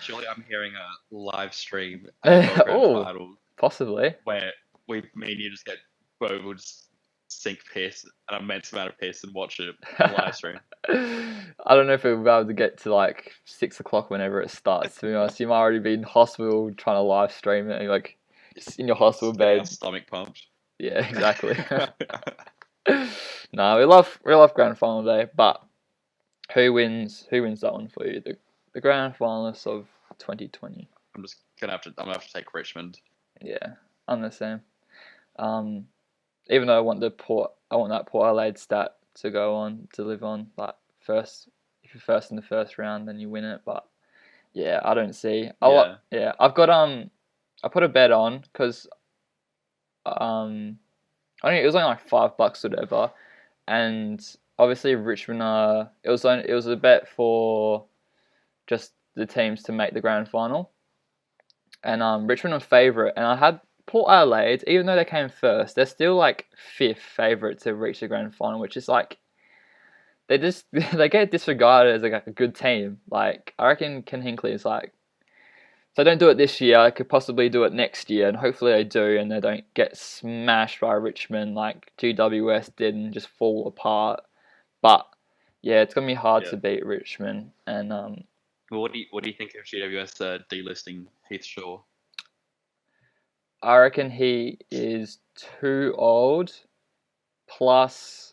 B: Surely, I'm hearing a live stream AFL Grand
A: Oh,
B: Final
A: possibly.
B: where me and you just get we'll just sink piss, an immense amount of piss, and watch it live stream.
A: I don't know if we'll be able to get to like 6 o'clock whenever it starts. To be honest, you might already be in hospital trying to live stream it, like just in your hospital
B: Getting our
A: bed.
B: stomach pumped.
A: Yeah, exactly. No, we love grand final day, but who wins? Who wins that one for you? The grand finalists of 2020.
B: I'm gonna have to take Richmond.
A: Yeah, I'm the same. Um, Even though I want that Port Adelaide stat to go on to live on. Like first, if you're first in the first round, then you win it. But yeah, I don't see.
B: Yeah.
A: Yeah, I've got I put a bet on because um, I think it was only like $5 or whatever, and obviously Richmond it was a bet for just the teams to make the grand final, and Richmond were favourite, and I had Port Adelaide, even though they came first, they're still like fifth favourite to reach the grand final, which is like they just they get disregarded as like a good team. Like I reckon Ken Hinkley is like, if they don't do it this year, I could possibly do it next year, and hopefully they do, and they don't get smashed by Richmond like GWS did and just fall apart. But yeah, it's gonna be hard
B: Yeah.
A: to beat Richmond, and
B: Well, what do you think of GWS delisting Heath Shaw?
A: I reckon he is too old. Plus,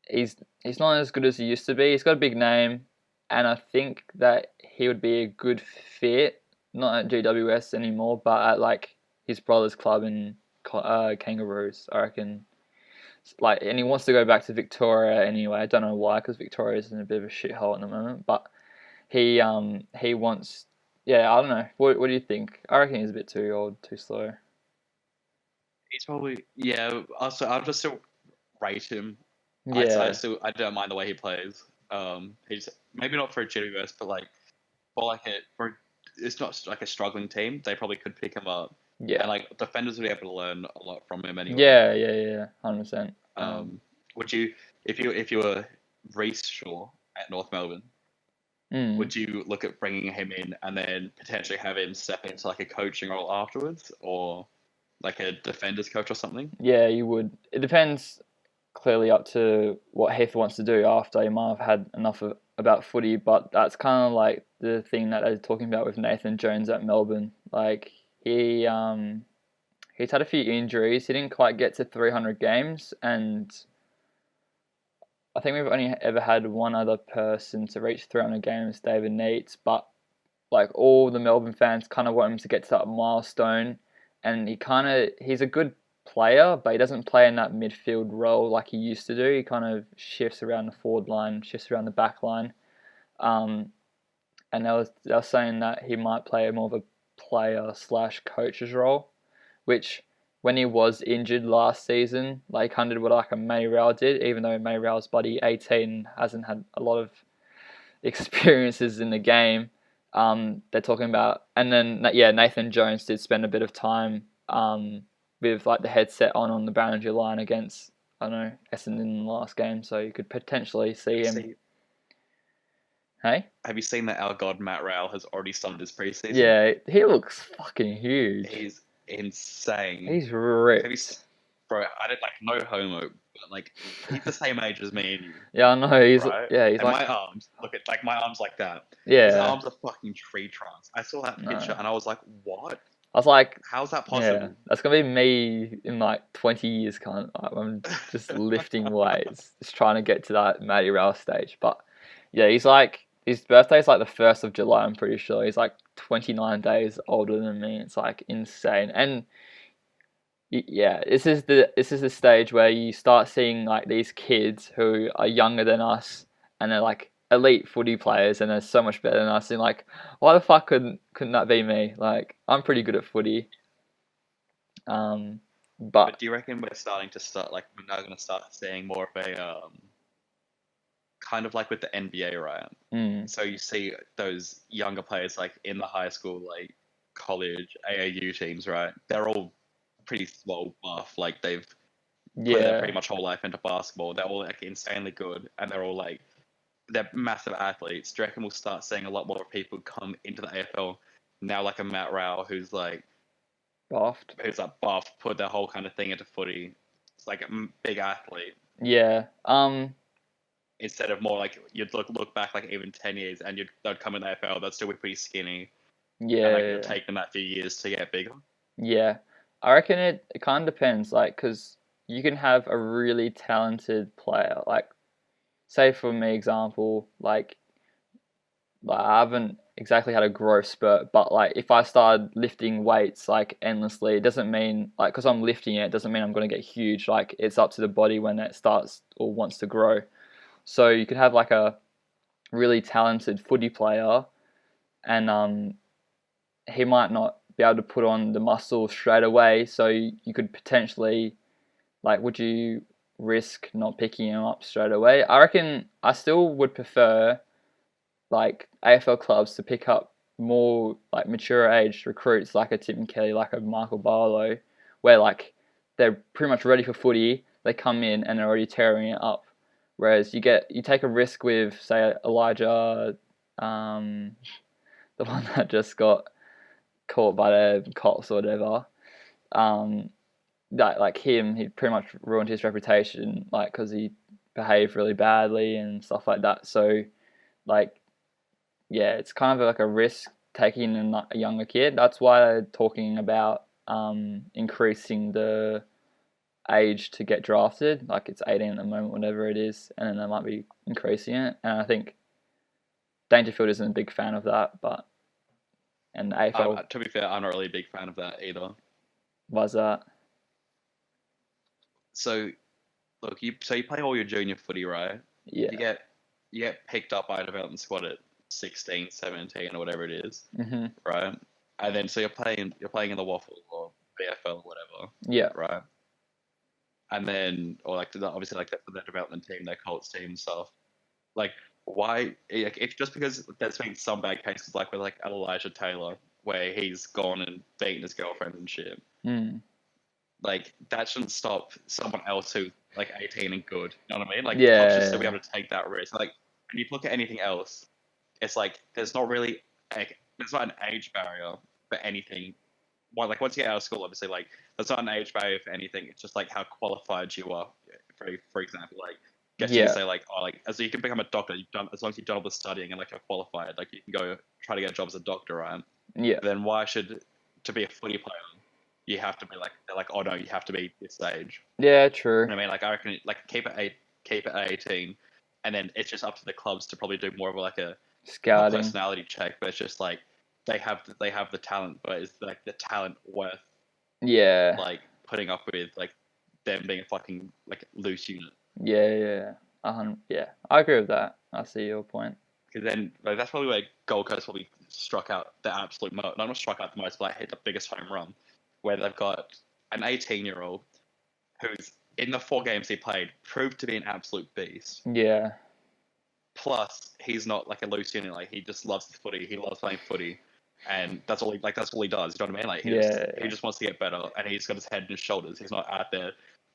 A: he's not as good as he used to be. He's got a big name, and I think that he would be a good fit, not at GWS anymore, but at like his brother's club in Kangaroos. I reckon. Like, and he wants to go back to Victoria anyway. I don't know why, because Victoria's in a bit of a shithole at the moment. But he wants. Yeah, I don't know. What do you think? I reckon he's a bit too old, too slow.
B: He's probably yeah. Also, I'll just still rate him.
A: Yeah,
B: I don't mind the way he plays. He's maybe not for a GWS, but like for like a for it's not like a struggling team. They probably could pick him up,
A: yeah,
B: and like defenders would be able to learn a lot from him anyway.
A: yeah, 100%.
B: Would you if you were Reece Shaw at North Melbourne?
A: Mm.
B: Would you look at bringing him in and then potentially have him step into like a coaching role afterwards, or like a defenders coach or something?
A: Yeah, you would. It depends clearly up to what Heath wants to do after he might have had enough about footy, but that's kind of like the thing that they're talking about with Nathan Jones at Melbourne. Like he's had a few injuries. He didn't quite get to 300 games, and I think we've only ever had one other person to reach 300 games, David Neitz, but like all the Melbourne fans kind of want him to get to that milestone, and he's a good player, but he doesn't play in that midfield role like he used to do. He kind of shifts around the forward line, shifts around the back line, and they were saying that he might play more of a player slash coach's role, which when he was injured last season, like kind of did what like a Mayrell did, even though Mayrell's buddy 18 hasn't had a lot of experiences in the game. They're talking about, and then yeah, Nathan Jones did spend a bit of time with like the headset on the boundary line against I don't know Essendon in the last game, so you could potentially see him. Hey,
B: Have you seen that our god Matt Rowell has already started his preseason?
A: yeah, he looks fucking huge.
B: He's insane.
A: He's
B: Have you,
A: ripped.
B: bro? I did like no homo, but like he's the same age as me and you,
A: Yeah, I know. He's
B: right?
A: yeah, he's
B: And
A: like
B: my arms, look at like my arms like that. His
A: yeah.
B: arms are fucking tree trunks. I saw that picture
A: No.
B: and I was like, what?
A: I was like,
B: How's that
A: yeah,
B: possible?
A: that's gonna be me in like 20 years. Kind of, I'm just lifting weights, just trying to get to that Matty Rowell stage. But yeah, he's like his birthday's like the 1st of July. I'm pretty sure he's like 29 days older than me. It's like insane. And yeah, this is the stage where you start seeing like these kids who are younger than us, and they're like elite footy players and they're so much better than us. And like, why the fuck couldn't that be me? Like, I'm pretty good at footy.
B: But
A: But
B: do you reckon we're now going to start seeing more of a kind of like with the NBA, right?
A: mm,
B: So you see those younger players like in the high school, like college, AAU teams, right? They're all pretty swole buff. Like they've put their
A: yeah,
B: pretty much whole life into basketball. They're all like insanely good, and they're all like they're massive athletes. Do you reckon we'll start seeing a lot more people come into the AFL now, like a Matt Rao,
A: soft.
B: who's like buff, put their whole kind of thing into footy. It's like a big athlete
A: Yeah.
B: instead of more like you'd look back like even 10 years and they'd come in the AFL, they'd still be pretty skinny, and like it'll
A: Yeah.
B: take them that few years to get bigger.
A: Yeah. I reckon it kind of depends. Like, because you can have a really talented player. Like, say for me, example, like I haven't exactly had a growth spurt, but like if I started lifting weights like endlessly, it doesn't mean like because I'm lifting it doesn't mean I'm going to get huge. Like it's up to the body when it starts or wants to grow. So you could have like a really talented footy player, and he might not be able to put on the muscle straight away. So you could potentially like, would you risk not picking him up straight away? I reckon I still would prefer like AFL clubs to pick up more like mature age recruits like a Tim Kelly, like a Michael Barlow, where like they're pretty much ready for footy. They come in and they're already tearing it up. Whereas you take a risk with say Elijah, the one that just got caught by the cops or whatever. Um, that like him, he pretty much ruined his reputation, like because he behaved really badly and stuff like that. So like yeah, it's kind of like a risk taking a younger kid. That's why they're talking about increasing the age to get drafted. Like it's 18 at the moment, whatever it is, and then they might be increasing it. And I think Dangerfield isn't a big fan of that, but and the AFL
B: To be fair, I'm not really a big fan of that either.
A: was that.
B: So look, you play all your junior footy, right?
A: Yeah.
B: You get you get picked up by a development squad at 16, 17 or whatever it is,
A: Mhm.
B: right? And then so you're playing in the Waffle or VFL or whatever,
A: Yeah.
B: right? And then or like obviously like the development team, their Colts team and stuff. Like why? Like, if just because there's been some bad cases like with like Elijah Taylor where he's gone and beaten his girlfriend and shit.
A: Mm.
B: Like that shouldn't stop someone else who's like 18 and good. You know what I mean? Like clubs should still be
A: Yeah.
B: able to take that risk. Like when you look at anything else, it's like there's not really like there's not an age barrier for anything. Like once you get out of school, obviously like there's not an age barrier for anything. It's just like how qualified you are. For example, like guess you could
A: Yeah.
B: say like oh like as you can become a doctor, you've done as long as you've done all the studying and like you're qualified, like you can go try to get a job as a doctor, right?
A: Yeah.
B: Then why should to be a footy player you have to be like they're like oh no you have to be this age.
A: Yeah.
B: You
A: True.
B: know what I mean? Like I reckon like keep it at 18, and then it's just up to the clubs to probably do more of like a not
A: Scouting.
B: personality check, but it's just like they have the talent, but is like the talent worth
A: Yeah.
B: like putting up with like them being a fucking like loose unit?
A: Yeah. Yeah. Yeah. I agree with that. I see your point.
B: Because then like, that's probably where Gold Coast probably struck out the absolute most. Not struck out the most, but like, hit the biggest home run, where they've got an 18-year-old who's in the 4 games he played proved to be an absolute beast.
A: Yeah.
B: Plus, he's not like a loose unit. Like he just loves the footy. He loves playing footy, and that's all he like. That's all he does. You know what I mean? Like
A: Yeah.
B: he just wants to get better, and he's got his head in his shoulders. He's not out there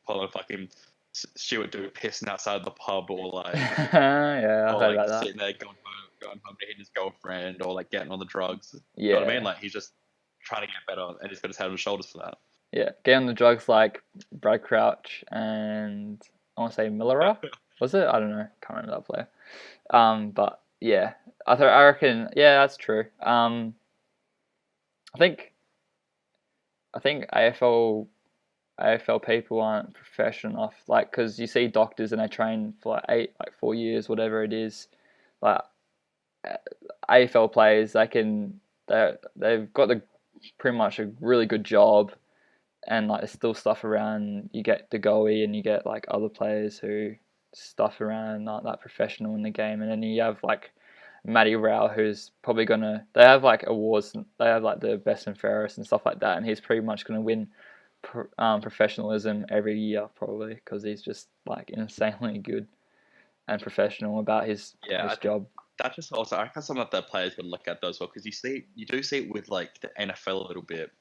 B: pulling a fucking Stuart dude pissing outside the pub
A: Yeah. I
B: or
A: heard
B: like
A: about that.
B: sitting there going home to hit his girlfriend or like getting on the drugs. You know what I mean?
A: Yeah.
B: Like he's just trying to get better, and he's got his head on his shoulders for that.
A: Yeah. Get on the drugs like Brad Crouch and I want to say Millera. Was it? I don't know. Can't remember that player. But yeah, I reckon. Yeah, that's true. I think AFL people aren't professional enough. Like, because you see doctors and they train for like 4 years, whatever it is. Like AFL players, they've got pretty much a really good job, and like there's still stuff around. You get the goalie and you get like other players who stuff around, not that professional in the game. And then you have like Matty Rao, who's probably gonna. They have like awards. They have like the best and fairest and stuff like that, and he's pretty much gonna win professionalism every year probably because he's just like insanely good and professional about his
B: Yeah, I think
A: job.
B: that just also I reckon something that the players would look at those well because you do see it with like the NFL a little bit,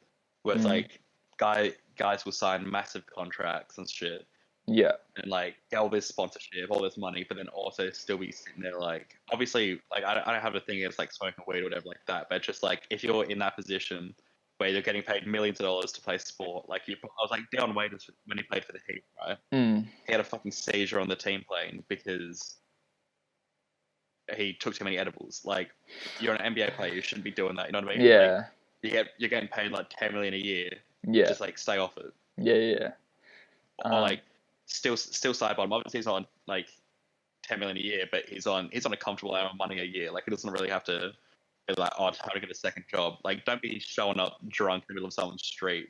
B: where it's like guys will sign massive contracts and shit,
A: Yeah,
B: and like get all this sponsorship, all this money, but then also still be sitting there like obviously like I don't have a thing against like smoking weed or whatever like that, but just like if you're in that position where you're getting paid millions of dollars to play sport, like I was like Dion Waiters when he played for the Heat, right? He had a fucking seizure on the team plane because he took too many edibles. Like you're an NBA player, you shouldn't be doing that. You know what I mean?
A: yeah,
B: Like you're getting paid like 10 million a year.
A: yeah,
B: Just like stay off it.
A: yeah.
B: Or like still side bottom. Obviously he's on like 10 million a year, but he's on a comfortable amount of money a year. Like he doesn't really have to be like, oh, how to get a second job. Like don't be showing up drunk in the middle of someone's street.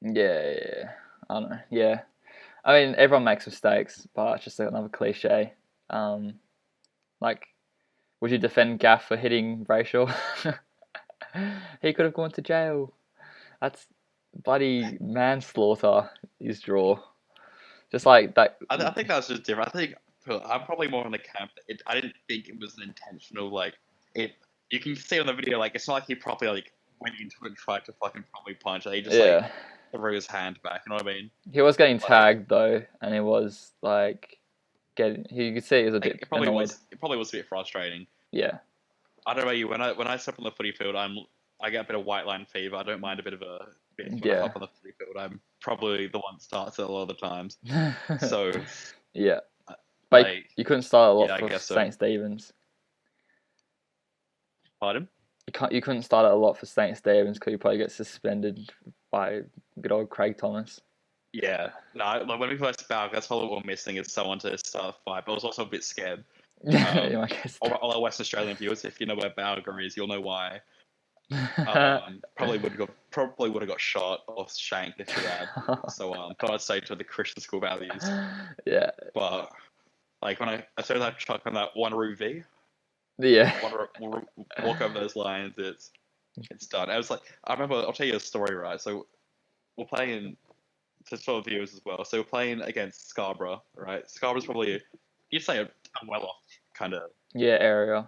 A: Yeah. I don't know. Yeah, I mean everyone makes mistakes, but it's just another cliche. Like, would you defend Gaff for hitting Brayshaw? He could have gone to jail. That's bloody manslaughter. His draw. Just like that.
B: I think that's just different. I think I'm probably more in the camp that I didn't think it was an intentional like it. You can see on the video like it's not like he properly like went into it and tried to fucking probably punch it. He just like threw his hand back. You know what I mean?
A: He was getting tagged though, and it was like getting. You could see he was a bit annoyed.
B: It probably was a bit frustrating.
A: Yeah.
B: I don't know you. When I step on the footy field, I get a bit of white line fever. I don't mind a bit of a bitch when I hop on the footy field. I'm probably the one that starts it a lot of the times. So
A: yeah, but you couldn't start a lot for
B: St.
A: Stephen's.
B: Pardon?
A: You couldn't start it a lot for St. Stephen's because you probably get suspended by good old Craig Thomas.
B: Yeah, no. Like when we first spoke, that's probably what we're missing is someone to start a fight. But I was also a bit scared.
A: I guess.
B: All our West Australian viewers, if you know where Balga is, you'll know why. Probably would have got shot or shanked if he had. So thought I'd say to the Christian school values.
A: Yeah.
B: But like when I saw that chuck on that Wanneroo V.
A: Yeah.
B: We'll walk over those lines. It's done. I was like, I remember. I'll tell you a story, right? So we're playing to 12 viewers as well. So we're playing against Scarborough, right? Scarborough's probably you'd say a well-off kind of
A: area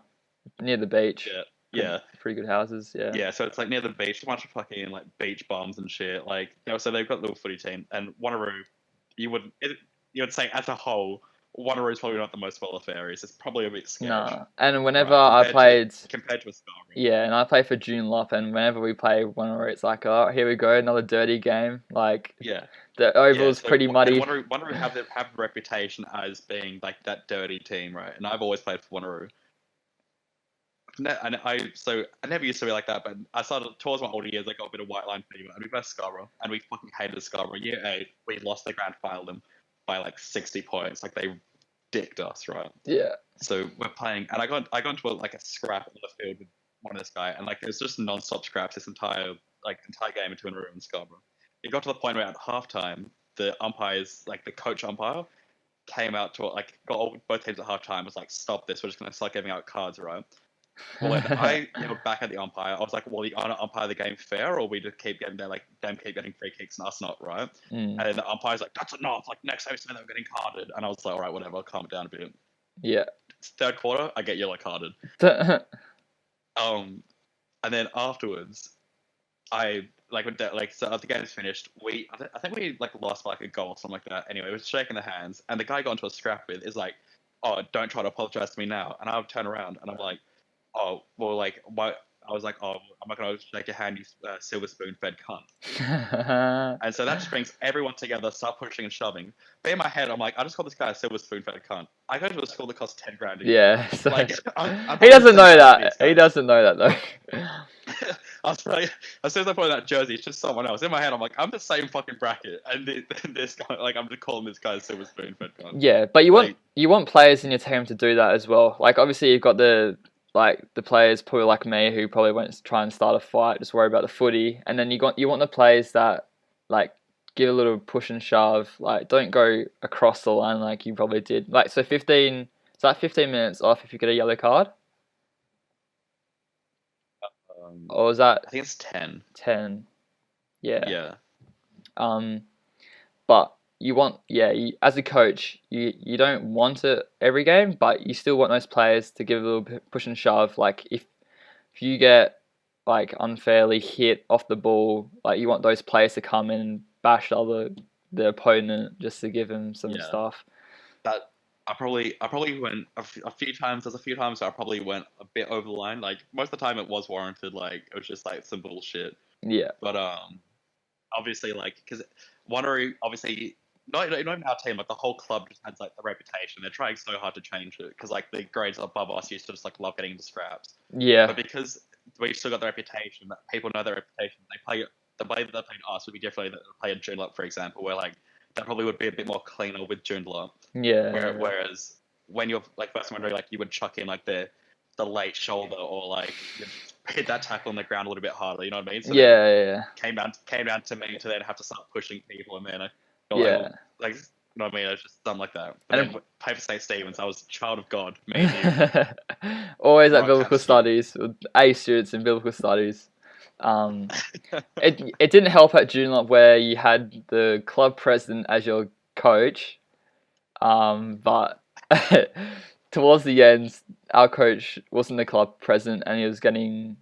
A: near the beach.
B: Yeah.
A: Pretty good houses. Yeah.
B: Yeah. So it's like near the beach, a bunch of fucking like beach bums and shit. Like so they've got a little footy team, and Wanneroo, you would say as a whole. Wanneroo is probably not the most well-off areas. It's probably a bit sketchy.
A: No, and whenever I played...
B: compared to a Scarborough.
A: Yeah, and I play for Joondalup, and whenever we play Wanneroo, it's like, oh, here we go, another dirty game. Like, the oval's pretty muddy.
B: Wanneroo have the reputation as being like that dirty team, right? And I've always played for Wanneroo. And I never used to be like that, but I started towards my older years. I got a bit of white line fever, and we played Scarborough, and we fucking hated Scarborough. Year 8, we lost the grand final them by like 60 points. Like they dicked us, right?
A: Yeah.
B: So we're playing, and I got into a scrap on the field with one of this guy, and like it was just non-stop scraps this entire game between Wanneroo and Scarborough. It got to the point where at halftime, the umpires, like the coach umpire, came out to got both teams at halftime. Was like, stop this! We're just gonna start giving out cards, right? Well, when I yelled back at the umpire, I was like, well, you want to umpire the game fair, or we just keep getting there, like, them keep getting free kicks and us not, right? And then the umpire's like, that's enough. Like, next time we say that we're getting carded. And I was like, all right, whatever, I'll calm it down a bit.
A: Yeah.
B: Third quarter, I get yellow carded. And then afterwards, so the game's finished. I think we lost by a goal or something like that. Anyway, we were shaking the hands, and the guy got into a scrap with is like, oh, don't try to apologize to me now. And I'll turn around and I'm like, oh, well, why? I was like, oh, I'm not going to shake your hand, you silver spoon-fed cunt. And so that just brings everyone together, start pushing and shoving. But in my head, I'm like, I just called this guy a silver spoon-fed cunt. I go to a school that costs 10 grand a year.
A: Yeah. So
B: I'm
A: he doesn't know that. He doesn't know that, though.
B: I was like, as soon as I put on that jersey, it's just someone else. In my head, I'm like, I'm the same fucking bracket. And this guy, I'm just calling this guy a silver spoon-fed cunt.
A: Yeah, but you want players in your team to do that as well. Like, obviously, you've got the players probably like me who probably won't try and start a fight, just worry about the footy, and then you want the players that give a little push and shove. Like, don't go across the line like you probably did. Like, so 15. Is that 15 minutes off if you get a yellow card, or was that
B: I think it's 10.
A: 10? Yeah.
B: Yeah.
A: Um, but you want, yeah, as a coach, you don't want it every game, but you still want those players to give a little bit push and shove. Like, if you get like unfairly hit off the ball, like you want those players to come in and bash the opponent just to give him some
B: Yeah.
A: stuff.
B: That I probably went a few times. There's a few times where I probably went a bit over the line. Like most of the time, it was warranted. Like it was just like some bullshit.
A: Yeah,
B: But obviously, like because Wanneroo, obviously, not even our team, like the whole club just has like the reputation. They're trying so hard to change it because like the grades above us used to just like love getting into scraps.
A: yeah,
B: But because we've still got the reputation, that people know their reputation, they play the way that they played us would be differently than they play at Joondalup, for example, where like that probably would be a bit more cleaner with Joondalup.
A: yeah,
B: Whereas when you're like first wondering, like you would chuck in like the late shoulder or like you'd hit that tackle on the ground a little bit harder. You know what I mean? So then
A: yeah,
B: came down to me to then have to start pushing people, and then I got
A: yeah.
B: like you know what I mean? It was just something like that. But
A: And
B: then play for St. Stephen's, I was a child of God, me and
A: always
B: you,
A: at
B: right
A: biblical
B: past you.
A: studies, with A students in biblical studies. Um, it didn't help at Joondalup where you had the club president as your coach. But towards the end, our coach wasn't the club president, and he was getting.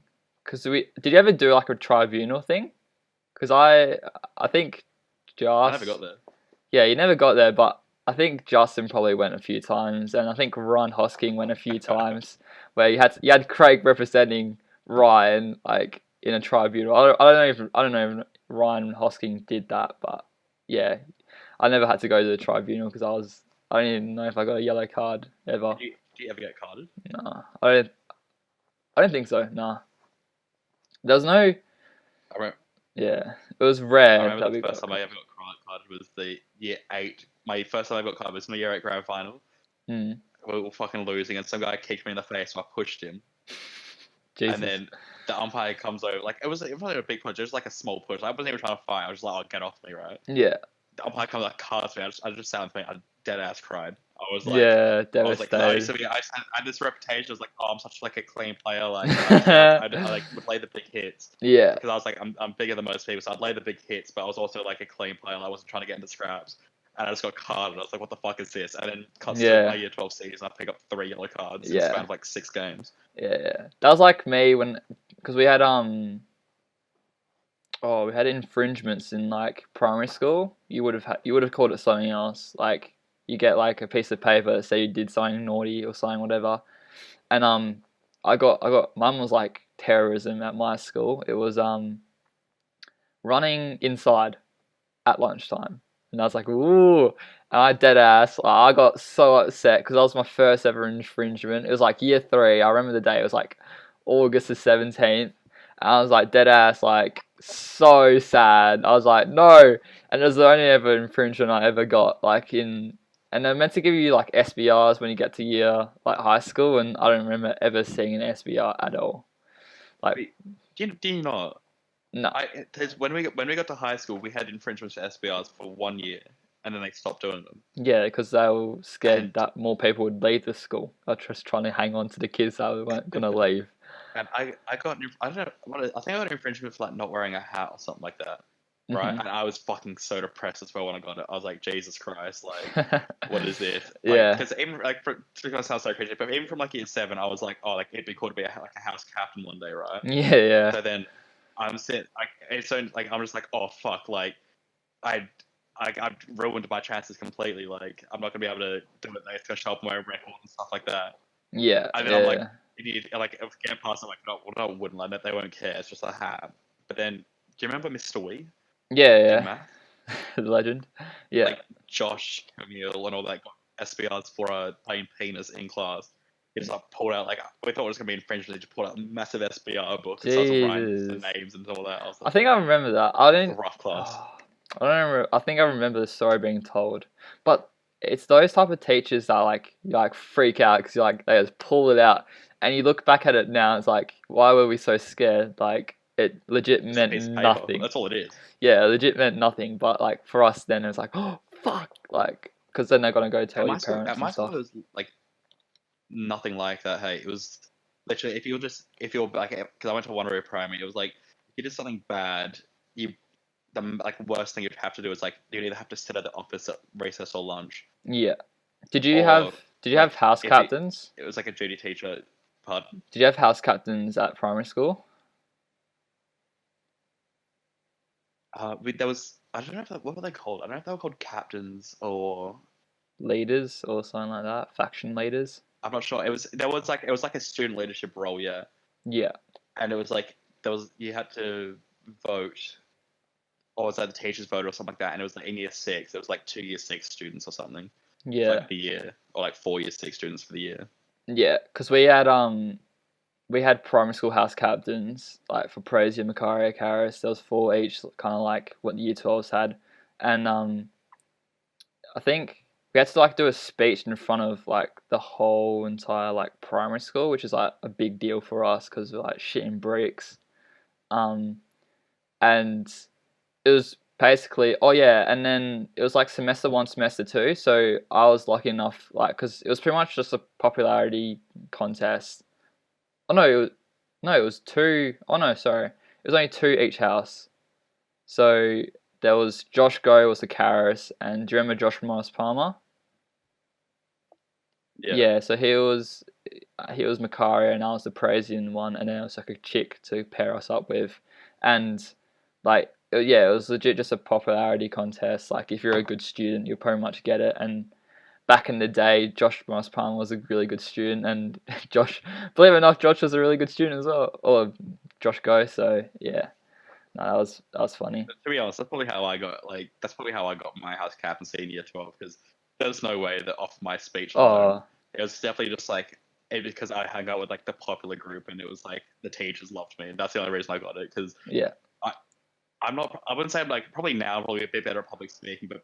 A: Because we did you ever do like a tribunal thing? Because I think
B: I never got
A: just
B: there.
A: yeah, you never got there, but I think Justin probably went a few times, and I think Ryan Hosking went a few times, where you had Craig representing Ryan like in a tribunal. I don't know if Ryan Hosking did that, but yeah, I never had to go to the tribunal because I don't even know if I got a yellow card ever.
B: Do you ever get carded?
A: Nah, I don't think so. Nah, there was no.
B: I remember,
A: Yeah, it was
B: I
A: rare
B: remember
A: that
B: the
A: we
B: first
A: got.
B: time I ever got carded was the year 8. My first time I got carded was in the year 8 grand final.
A: Mm,
B: We were fucking losing, and some guy kicked me in the face, so I pushed him. And
A: Jesus.
B: then the umpire comes over. Like, it wasn't a big push, it was like a small push. I wasn't even trying to fight. I was just like, oh, get off me, right?
A: Yeah,
B: The umpire comes, like, cards me. I just sat with me. I dead ass cried.
A: yeah,
B: I was like, 'cause I used
A: devastated.
B: to be, I had this reputation. I was like, oh, I'm such like a clean player. Like, I like would lay the big hits
A: Yeah,
B: because I was like, I'm bigger than most people, so I'd lay the big hits. But I was also like a clean player. And I wasn't trying to get into scraps. And I just got carded. I was like, what the fuck is this? And then cuts to my
A: yeah,
B: year 12 season. I pick up 3 yellow cards in a span
A: yeah,
B: of like 6 games.
A: yeah. That was like me when, because we had we had infringements in like primary school. You would have called it something else. Like you get like a piece of paper that say you did something naughty or something whatever. And I got mine was like terrorism at my school. It was running inside at lunchtime. And I was like, ooh. And I dead ass. I got so upset because that was my first ever infringement. It was like year 3. I remember the day. It was like August the 17th. And I was like dead ass, like so sad. I was like, no. And it was the only ever infringement I ever got. And they're meant to give you like SBRs when you get to year like high school. And I don't remember ever seeing an SBR at all. Like,
B: Wait, do you not?
A: no.
B: Cause when we got to high school, we had infringements for SBRs for 1 year, and then they stopped doing them.
A: Yeah, because they were scared
B: And
A: that more people would leave the school. They're just trying to hang on to the kids that weren't gonna leave.
B: I got I don't know I think I got an infringement for like not wearing a hat or something like that, right?
A: Hmm.
B: And I was fucking so depressed as well when I got it. I was like, Jesus Christ, like what is this? Like,
A: Yeah,
B: because even like it's gonna sound so crazy, but even from like year 7, I was like, oh, like it'd be cool to be like a house captain one day, right?
A: yeah, yeah,
B: So then I'm sitting like it's so like I'm just like, oh fuck, like I I've ruined my chances completely. Like I'm not gonna be able to do it. It's gonna show up on my record and stuff like that.
A: yeah,
B: And then I'm like,
A: yeah,
B: like if we get past, I'm like, no, well, no, wouldn't like that. They won't care. It's just a hat. But then, do you remember Mr. Wee in
A: yeah,
B: math?
A: yeah. The legend. Yeah,
B: Like Josh Camille and all that got SBRs for playing penis in class. He just like pulled out like we thought it was gonna be infringement. He just pulled out a massive SBR book and started writing the
A: Jesus.
B: names and all that. I was
A: I
B: like,
A: think I remember that. I
B: it's a
A: don't.
B: rough class.
A: Oh, I don't remember. I think I remember the story being told, but it's those type of teachers that like you like freak out because you like they just pull it out, and you look back at it now. It's like, why were we so scared? Like it legit
B: Just a
A: meant
B: piece of paper.
A: nothing.
B: That's all it is.
A: Yeah, it legit meant nothing. But like for us, then it was like, oh fuck, like because then they're gonna go tell your
B: At
A: parents and
B: my school,
A: stuff.
B: it was like nothing like that. Hey, it was literally if you're like because I went to one row primary, it was like if you did something bad, you the like worst thing you'd have to do is like you'd either have to sit at the office at recess or lunch,
A: Yeah. Did you have
B: or
A: Did you have
B: like
A: house
B: if
A: captains?
B: it was like a duty teacher part.
A: Did you have house captains at primary school?
B: There was I don't know if what were they called? I don't know if they were called captains or
A: Leaders or something like that? Faction leaders?
B: I'm not sure. It was like a student leadership role, yeah,
A: Yeah.
B: and it was like there was you had to vote or was that the teachers vote or something like that? And it was like in year six, it was like 2 year 6 students or something for
A: Yeah.
B: like the year, or like 4 year 6 students for the year.
A: Yeah, because we had primary school house captains like for Prozia, Macaria, Karis. There was four each, kind of like what the year 12s had, and I think we had to like do a speech in front of like the whole entire like primary school, which is like a big deal for us because we're like shitting bricks. Um, and it was basically, oh yeah, and then it was like semester one, semester two. So I was lucky enough, like, because it was pretty much just a popularity contest. Oh no, it was two. Oh no, sorry, it was only two each house. So there was Josh Go was the Karis, and do you remember Josh Morris Palmer?
B: Yeah,
A: Yeah, so he was Macaria and I was the Parisian one, and then it was like a chick to pair us up with, and like yeah, it was legit just a popularity contest. Like if you're a good student, you'll pretty much get it. And back in the day, Josh Morris Palmer was a really good student, and Josh, believe it or not, Josh was a really good student as well, or Josh Go. So yeah, no, that was funny.
B: but to be honest, that's probably how I got my house captaincy in year 12 because there's no way that off my speech alone,
A: Oh
B: it was definitely just like because I hung out with like the popular group and it was like the teachers loved me and that's the only reason I got it because
A: yeah,
B: I I'm not I wouldn't say I'm like probably now I'm probably a bit better at public speaking but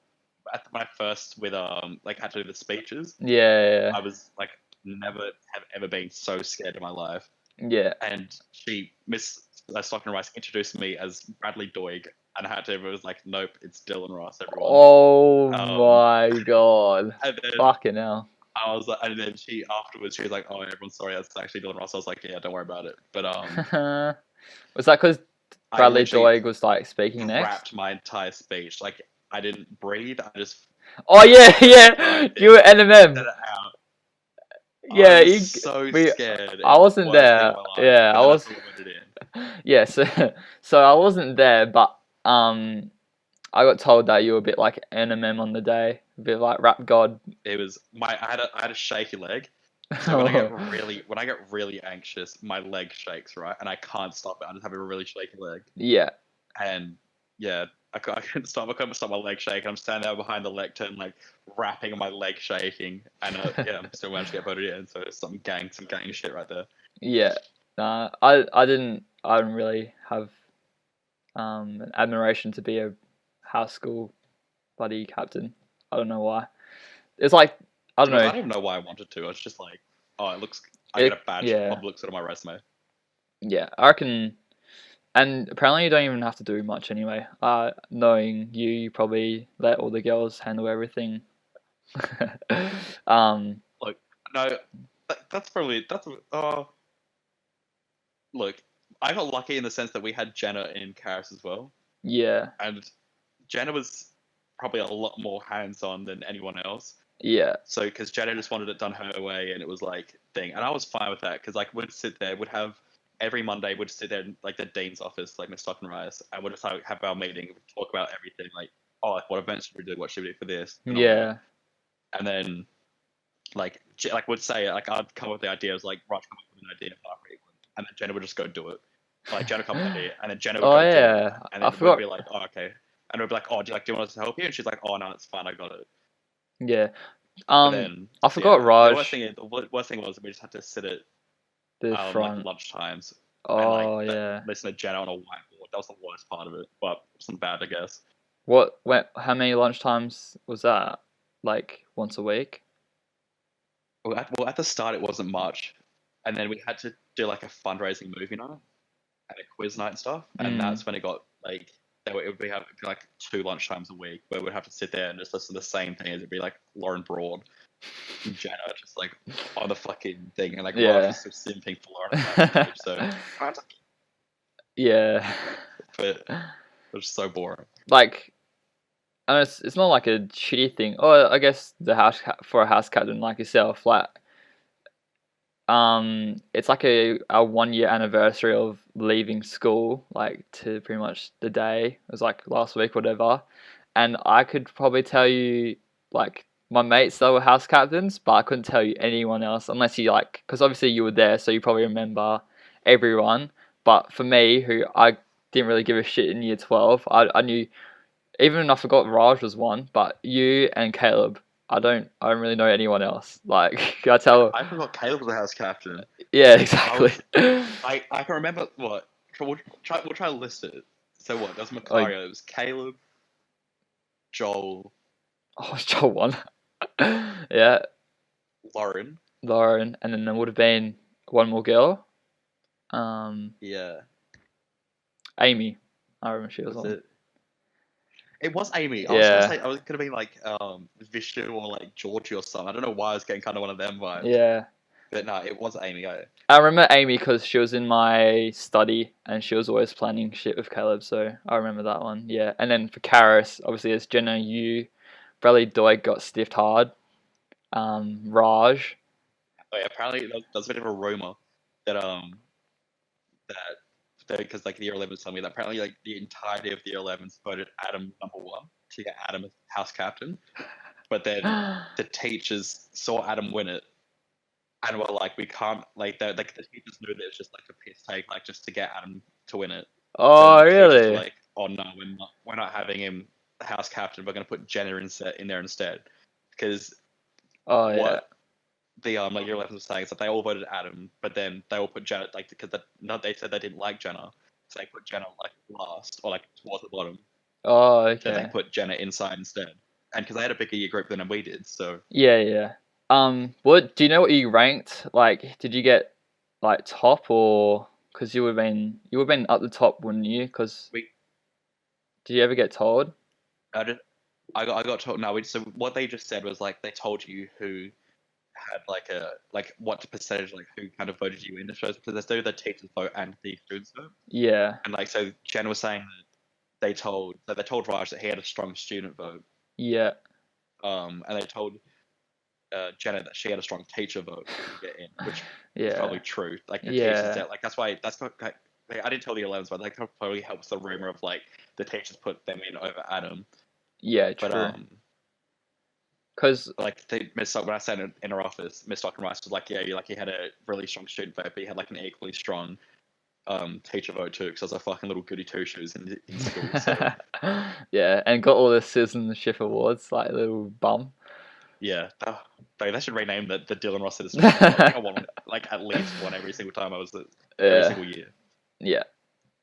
B: at my first with like had to do the speeches
A: yeah,
B: I was like never have ever been so scared in my life.
A: yeah.
B: And Miss Stockton Rice introduced me as Bradley Doig, and I had to. It was like, nope, it's Dylan Ross, everyone.
A: Oh
B: Um,
A: my god,
B: and then
A: fucking hell.
B: I was like, and then she afterwards she was like, oh, everyone's sorry, that's actually Dylan Ross. I was like, yeah, don't worry about it. But
A: Was that because
B: I
A: Bradley
B: literally
A: Doig was like speaking next?
B: wrapped my entire speech. Like I didn't breathe. I just
A: Oh yeah,
B: entire
A: yeah. You
B: thing,
A: were
B: said
A: NMM.
B: it out. I
A: Yeah,
B: was
A: you.
B: so
A: We.
B: scared. It
A: I
B: was the
A: wasn't
B: worst thing of
A: there.
B: my life.
A: Yeah,
B: But
A: I
B: then I
A: was.
B: still went it in.
A: Yeah, so I wasn't there, but I got told that you were a bit like NMM on the day, a bit like rap god.
B: It was my I had a shaky leg. So when I get really anxious, my leg shakes, right? And I can't stop it. I just have a really shaky leg.
A: Yeah,
B: And yeah, I couldn't stop. I couldn't stop my leg shaking. I'm standing there behind the lectern, like rapping my leg shaking. And yeah, I'm still managed to get voted in. So it's some gang shit right there.
A: yeah. Nah, I didn't really have an admiration to be a house school buddy captain. I don't know why. It's like I
B: To
A: don't
B: be honest, I
A: know.
B: don't even know why I wanted to. It's just like, oh, it looks. I get
A: It
B: a badge.
A: yeah,
B: Probably looks good on my resume.
A: yeah. I reckon, and apparently you don't even have to do much anyway. Knowing you, you probably let all the girls handle everything. um,
B: Like, no, that's probably that's. Look, I got lucky in the sense that we had Jenna in Karis as well,
A: yeah,
B: and Jenna was probably a lot more hands-on than anyone else.
A: yeah,
B: So, because Jenna just wanted it done her way, and it was like thing, and I was fine with that because like we'd sit there, would have every Monday we'd sit there in like the dean's office, like Miss Stockton Rice, and we'd just like, have our meeting, we'd talk about everything, like oh, like what events should we do, what should we do for this, and all that,
A: yeah.
B: and then like would say like I'd come up with the idea, I was like right, come up with an idea for our frequent, and then Jenna would just go do it. Like Jenna come up with an idea, and then Jenna would
A: Oh
B: go do it,
A: yeah,
B: and
A: I
B: then we'd
A: forgot.
B: be like, oh okay, and we'd be like, oh, do you want us to help you? And she's like, oh no, it's fine, I got it.
A: Yeah,
B: But then
A: I
B: just yeah,
A: forgot Raj
B: the worst thing was we just had to sit at
A: the
B: like
A: front.
B: lunch times and like
A: Oh yeah.
B: listen to Jenna on a whiteboard. That was the worst part of it, but some bad, I guess.
A: What? When? How many lunchtimes was that? Like once a week?
B: Well, at the start it wasn't much, and then we had to do like a fundraising movie night. and a quiz night and stuff. And that's when it got like it would be like 2 lunchtimes a week where we'd have to sit there and just listen to the same thing. It'd be like Lauren Broad and Jenna just like on the fucking thing, and like Raj
A: Yeah.
B: was still simping for Lauren at that stage. So,
A: Yeah.
B: but it was so boring.
A: Like, and it's not like a shitty thing. Or I guess for a house captain like yourself, like it's like a 1 year anniversary of leaving school, like to pretty much the day. It was like last week, whatever. And I could probably tell you like my mates that were house captains, but I couldn't tell you anyone else unless you like, because obviously you were there, so you probably remember everyone. But for me, who I didn't really give a shit in year 12, I knew, even I forgot Raj was one, but you and Caleb, I don't really know anyone else. Like I tell,
B: I forgot Caleb was the house captain.
A: yeah, exactly.
B: I can remember what. We'll try to list it. So what? There was
A: Like,
B: Macario. It was Caleb, Joel,
A: oh, it's Joel one. Yeah,
B: Lauren.
A: Lauren, and then there would have been one more girl. Um,
B: Yeah.
A: Amy. I remember she was
B: Was
A: on.
B: it? It was Amy.
A: Yeah,
B: I was gonna be like Vishnu or like Georgie or something. I don't know why I was getting kind of one of them vibes.
A: yeah.
B: But no, it was Amy.
A: I remember Amy because she was in my study and she was always planning shit with Caleb, so I remember that one. Yeah, and then for Karis, obviously it's Jenna, you, Bradley Doig got stiffed hard. Raj.
B: Oh, yeah, apparently there's a bit of a rumor that that because like the year 11 told me that apparently like the entirety of the year 11s voted Adam number one to get Adam as house captain, but then the teachers saw Adam win it and were like, we can't like the teachers knew that it's just like a piss take, like just to get Adam to win it. So
A: Oh,
B: the teachers were
A: really?
B: like, oh no, we're not having him house captain. We're going to put Jenna in there instead because
A: Oh, yeah.
B: what the like year 11 was saying is that they all voted Adam, but then they all put Jenna like because they said they didn't like Jenna, so they put Jenna like last or like towards the bottom.
A: Oh,
B: So they
A: okay.
B: put Jenna inside instead, and because they had a bigger year group than we did, so
A: Yeah, yeah. What do you know what you ranked? Like, did you get like top or because you would have been up the top, wouldn't you? Because
B: we
A: did you ever get told?
B: I just I got told no. So what they just said was like they told you who had like what percentage like who kind of voted you in the shows because there's the teachers vote and the students vote,
A: Yeah,
B: and like so Jen was saying that they told Raj that he had a strong student vote,
A: yeah,
B: and they told Jenna that she had a strong teacher vote to get in, which is
A: yeah,
B: probably true. Like the teachers
A: yeah,
B: that like that's not like, I didn't tell the 11s, but that probably helps the rumor of like the teachers put them in over Adam.
A: yeah.
B: But
A: True. Because
B: like when I sat in her office, Miss Dr. Rice was like, yeah, he had a really strong student vote, but he had like an equally strong teacher vote too, because I was a fucking little goody two shoes in school. So
A: yeah, and got all the citizenship awards, like little bum.
B: yeah, they should rename the Dylan Ross Citizenship Award. I think I won like at least one every single time I was there, every
A: Yeah,
B: single year.
A: yeah.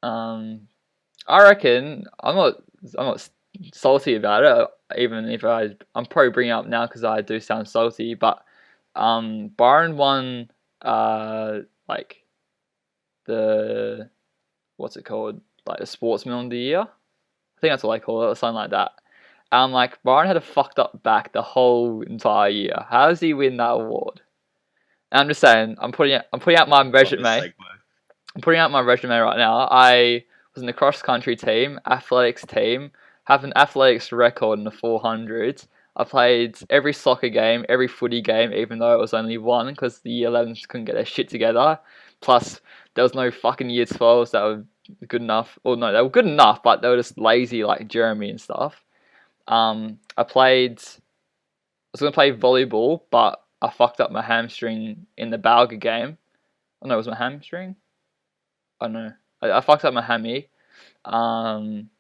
A: I reckon I'm not salty about it, even if I'm probably bringing it up now because I do sound salty. But Byron won like the what's it called, like the Sportsman of the Year. I think that's what they call it, or something like that. Like Byron had a fucked up back the whole entire year. How does he win that award? And I'm just saying, I'm putting out my
B: Love this
A: resume.
B: segue.
A: I'm putting out my resume right now. I was in the cross country team, athletics team, have an athletics record in the 400s. I played every soccer game, every footy game, even though it was only one because the year 11s couldn't get their shit together. Plus, there was no fucking year 12s that were good enough. Or no, they were good enough, but they were just lazy like Jeremy and stuff. I was going to play volleyball, but I fucked up my hamstring in the Balga game. Oh no, it was my hamstring? I don't know. I fucked up my hammy. Um,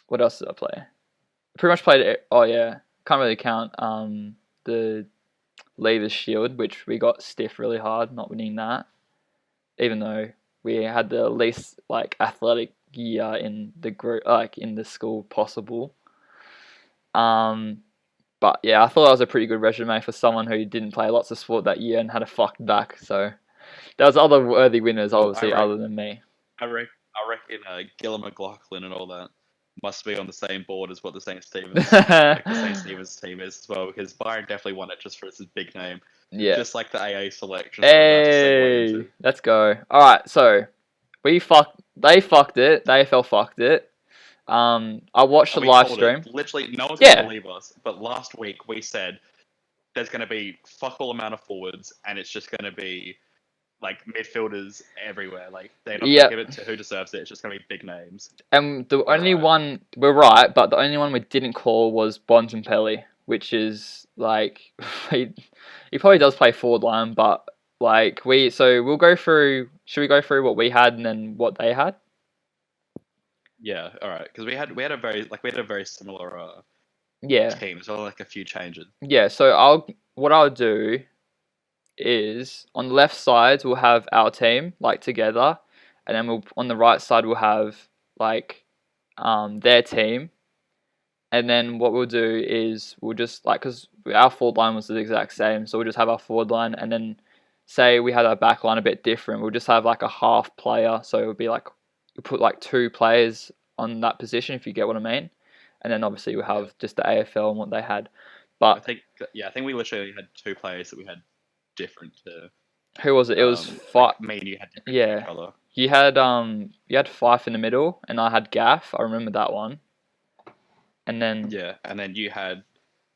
A: what else did I play? Pretty much played it. Oh yeah, can't really count. The Leaders Shield, which we got stiff really hard, not winning that, even though we had the least like athletic year in the group, like in the school possible. Um, but yeah, I thought that was a pretty good resume for someone who didn't play lots of sport that year and had a fucked back. So there was other worthy winners,
B: Well,
A: obviously, other than me.
B: I reckon Gillum McLaughlin and all that must be on the same board as what the St. Stephen's like the St. Stephen's team is as well, because Byron definitely won it just for his big name,
A: Yeah.
B: just like the AA selections that we're about to segue into.
A: Hey, let's go. All right, so they fucked it. The AFL fucked it. I watched the
B: And we
A: live
B: called
A: stream.
B: it. Literally, no one's going to
A: Yeah,
B: believe us. But last week we said there's going to be fuck all amount of forwards, and it's just going to be like midfielders everywhere. Like they're not going to
A: yeah.
B: give it to who deserves it. It's just going to be big names.
A: And the
B: We're
A: only
B: right.
A: one we're right, but the only one we didn't call was Bontempelli, which is like he probably does play forward line, but like we'll go through. Should we go through what we had and then what they had?
B: Yeah, all right. Because we had a very similar
A: Yeah,
B: team. So like a few changes.
A: yeah. So what I'll do is on the left side we'll have our team like together, and then we'll on the right side we'll have like their team. And then what we'll do is we'll just like, because our forward line was the exact same, so we'll just have our forward line, and then say we had our back line a bit different, we'll just have like a half player, so it would be like we put like two players on that position, if you get what I mean. And then obviously we'll have just the AFL and what they had.
B: I
A: But
B: think we literally had two players that we had different to.
A: who was it? It was
B: Like me and you had different to each
A: yeah.
B: other.
A: You had Fife in the middle, and I had Gaff. I remember that one. And then
B: Yeah, and then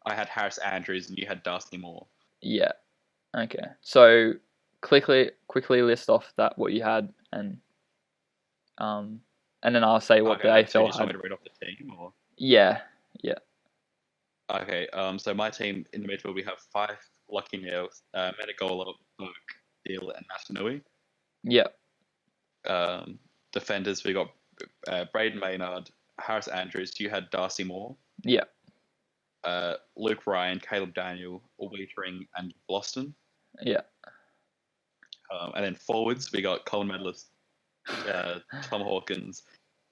B: I had Harris Andrews, and you had Darcy Moore.
A: yeah. Okay. So quickly list off that what you had, um and then I'll say what
B: Okay,
A: the
B: so you
A: AFL
B: just want me
A: had.
B: to read off the team, or?
A: Yeah. Yeah.
B: Okay, so my team in the midfield, we have five Lucky Nails, Menegola, Book, Deal, and Nasanui.
A: Yeah.
B: Defenders, we got Braden Maynard, Harris Andrews. You had Darcy Moore.
A: Yeah.
B: Luke Ryan, Caleb Daniel, Wiedering, and Bloston.
A: Yeah.
B: And then forwards, we got Colin Medalist, Tom Hawkins,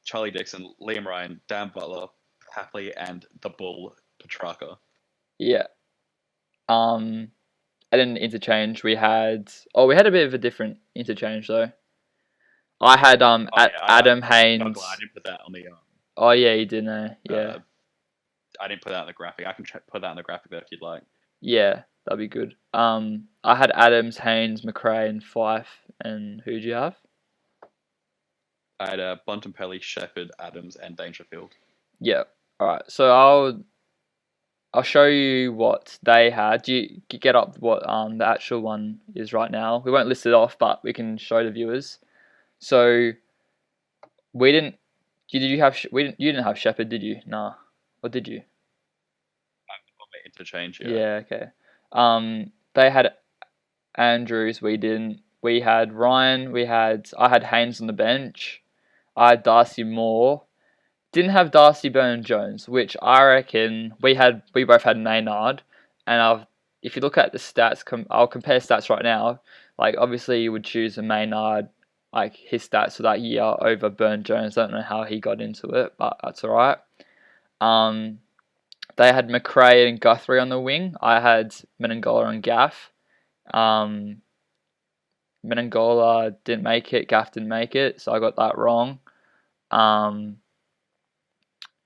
B: Charlie Dixon, Liam Ryan, Dan Butler, Hapley, and the Bull, Petrarca.
A: Yeah. And then interchange we had a bit of a different interchange though. I had Adam
B: I'm not
A: Haynes.
B: glad I didn't put that on the.
A: Oh yeah, you didn't. Yeah.
B: I didn't put that on the graphic. I can put that on the graphic there if you'd like.
A: Yeah, that'd be good. I had Adams, Haynes, McRae, and Fife. And who'd you have?
B: I had Bontempelli, Shepherd, Adams, and Dangerfield.
A: Yeah. All right. So I'll show you what they had. Do you get up what the actual one is right now? We won't list it off, but we can show the viewers. So we didn't. Did you have? You didn't have Shepherd, did you? Nah. Or did you?
B: Interchange.
A: Yeah. Okay. They had Andrews. We didn't. We had Ryan. I had Haynes on the bench. I had Darcy Moore. Didn't have Darcy Burn-Jones, which I reckon we both had Maynard, and if you look at the stats, I'll compare stats right now. Like obviously you would choose a Maynard, like his stats for that year over Burn-Jones. I don't know how he got into it, but that's alright. They had McRae and Guthrie on the wing. I had Menengola and Gaff. Menengola didn't make it. Gaff didn't make it, so I got that wrong.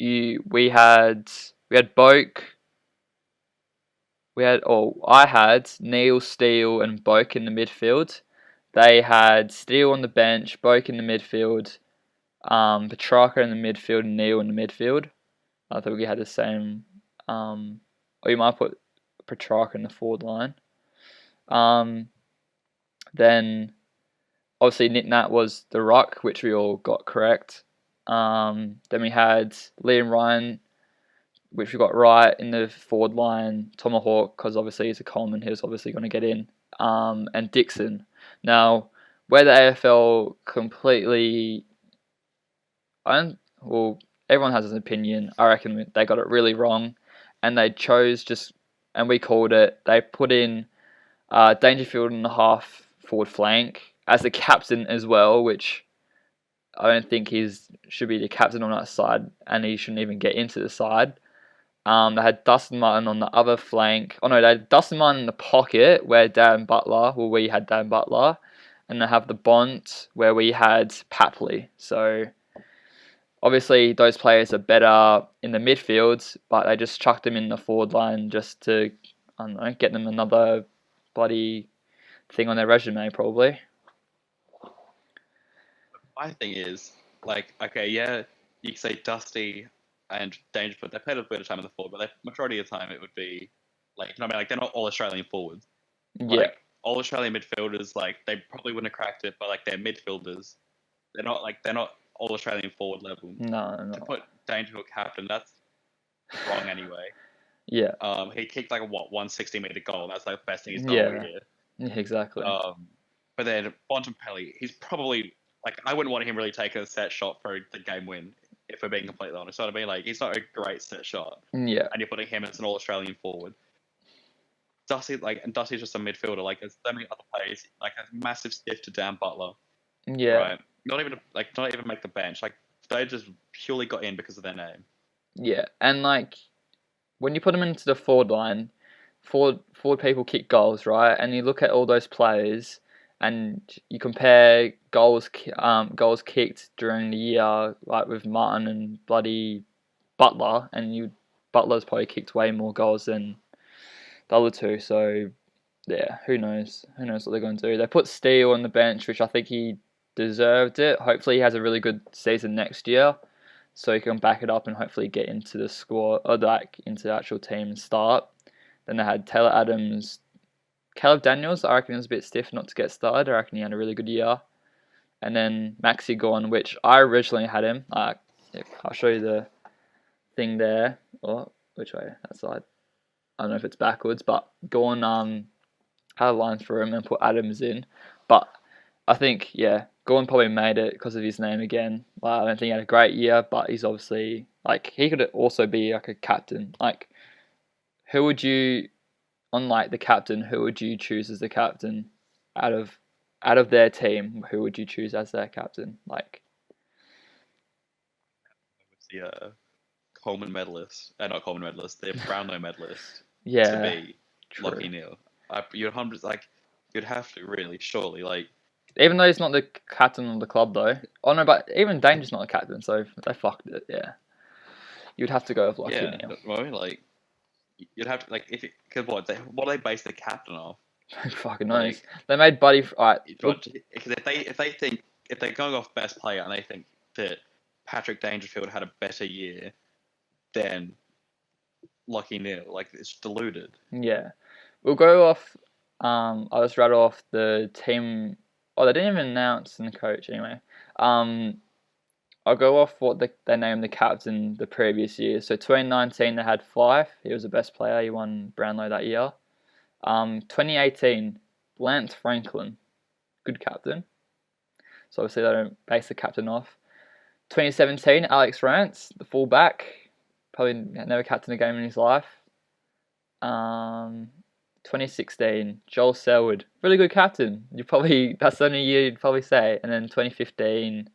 A: We had Boak. I had Neil, Steele, and Boak in the midfield. They had Steele on the bench, Boak in the midfield, Petrarca in the midfield, and Neil in the midfield. I thought we had the same. Or you might put Petrarca in the forward line. Then obviously Nick Nat was the ruck, which we all got correct. Then we had Liam Ryan, which we got right in the forward line. Tomahawk, because obviously he's a Coleman, he was obviously going to get in. And Dixon. Now, where the AFL completely, everyone has an opinion. I reckon they got it really wrong, and they chose and we called it. They put in Dangerfield in the half forward flank as the captain as well, which I don't think should be the captain on that side, and he shouldn't even get into the side. They had Dustin Martin on the other flank. Oh no, they had Dustin Martin in the pocket where we had Dan Butler, and they have the Bont where we had Papley. So obviously those players are better in the midfields, but they just chucked them in the forward line just to, I don't know, get them another bloody thing on their resume probably.
B: My thing is, like, okay, yeah, you could say Dusty and Dangerfoot, they played a bit of time in the forward, but majority of the time it would be, like, you know what I mean? Like, they're not all Australian forwards.
A: Yeah,
B: Like, all Australian midfielders, like, they probably wouldn't have cracked it, but, like, they're midfielders. They're not all Australian forward level.
A: no,
B: To
A: no.
B: put Dangerfoot captain, that's wrong anyway.
A: Yeah,
B: He kicked, like, a, 160-meter goal. That's, like, the best thing he's done all
A: yeah,
B: year.
A: yeah, exactly.
B: But then Bontempelli, he's probably like I wouldn't want him really taking a set shot for the game win. If we're being completely honest, you know what I mean? Like he's not a great set shot,
A: Yeah,
B: and you're putting him as an All-Australian forward. Dusty's just a midfielder. Like there's so many other players. Like a massive stiff to Dan Butler,
A: yeah,
B: right? Not even make the bench. Like they just purely got in because of their name.
A: yeah. And like when you put them into the forward line, forward people kick goals, right? And you look at all those players, and you compare goals kicked during the year, like with Martin and bloody Butler, and Butler's probably kicked way more goals than the other two. So yeah, who knows? Who knows what they're going to do? They put Steele on the bench, which I think he deserved it. Hopefully, he has a really good season next year, so he can back it up and hopefully get into the squad or like into the actual team and start. Then they had Taylor Adams, Caleb Daniels. I reckon he was a bit stiff not to get started. I reckon he had a really good year. And then Maxi Gorn, which I originally had him. I'll show you the thing there. Or which way? That side. I don't know if it's backwards, but Gorn had a line for him and put Adams in. But I think, yeah, Gorn probably made it because of his name again. Like, I don't think he had a great year, but he's obviously, like, he could also be, like, a captain. Like, who would you, unlike the captain, who would you choose as the captain out of their team? Who would you choose as their captain? Like,
B: The Coleman medalist, not Coleman medalist, the Brownlow medalist to
A: yeah,
B: be
A: true.
B: Lachie Neale. You'd have to really, surely, like.
A: Even though he's not the captain of the club, though. Oh, no, but even Danger's not a captain, so they fucked it, yeah. You'd have to go with Lachie Neale.
B: Well, like you'd have to like because what do they base the captain off?
A: Who fucking knows? They made Buddy. Alright,
B: Because if they're going off best player and they think that Patrick Dangerfield had a better year than Lachie Neale, like it's deluded.
A: yeah. We'll go off. I'll just rattle off the team. Oh, they didn't even announce the coach anyway. I'll go off what they named the captain the previous year. So 2019 they had Fife. He was the best player. He won Brownlow that year. 2018 Lance Franklin, good captain. So obviously they don't base the captain off. 2017 Alex Rance, the fullback, probably never captained a game in his life. 2016 Joel Selwood, really good captain. That's the only year you'd probably say. And then 2015,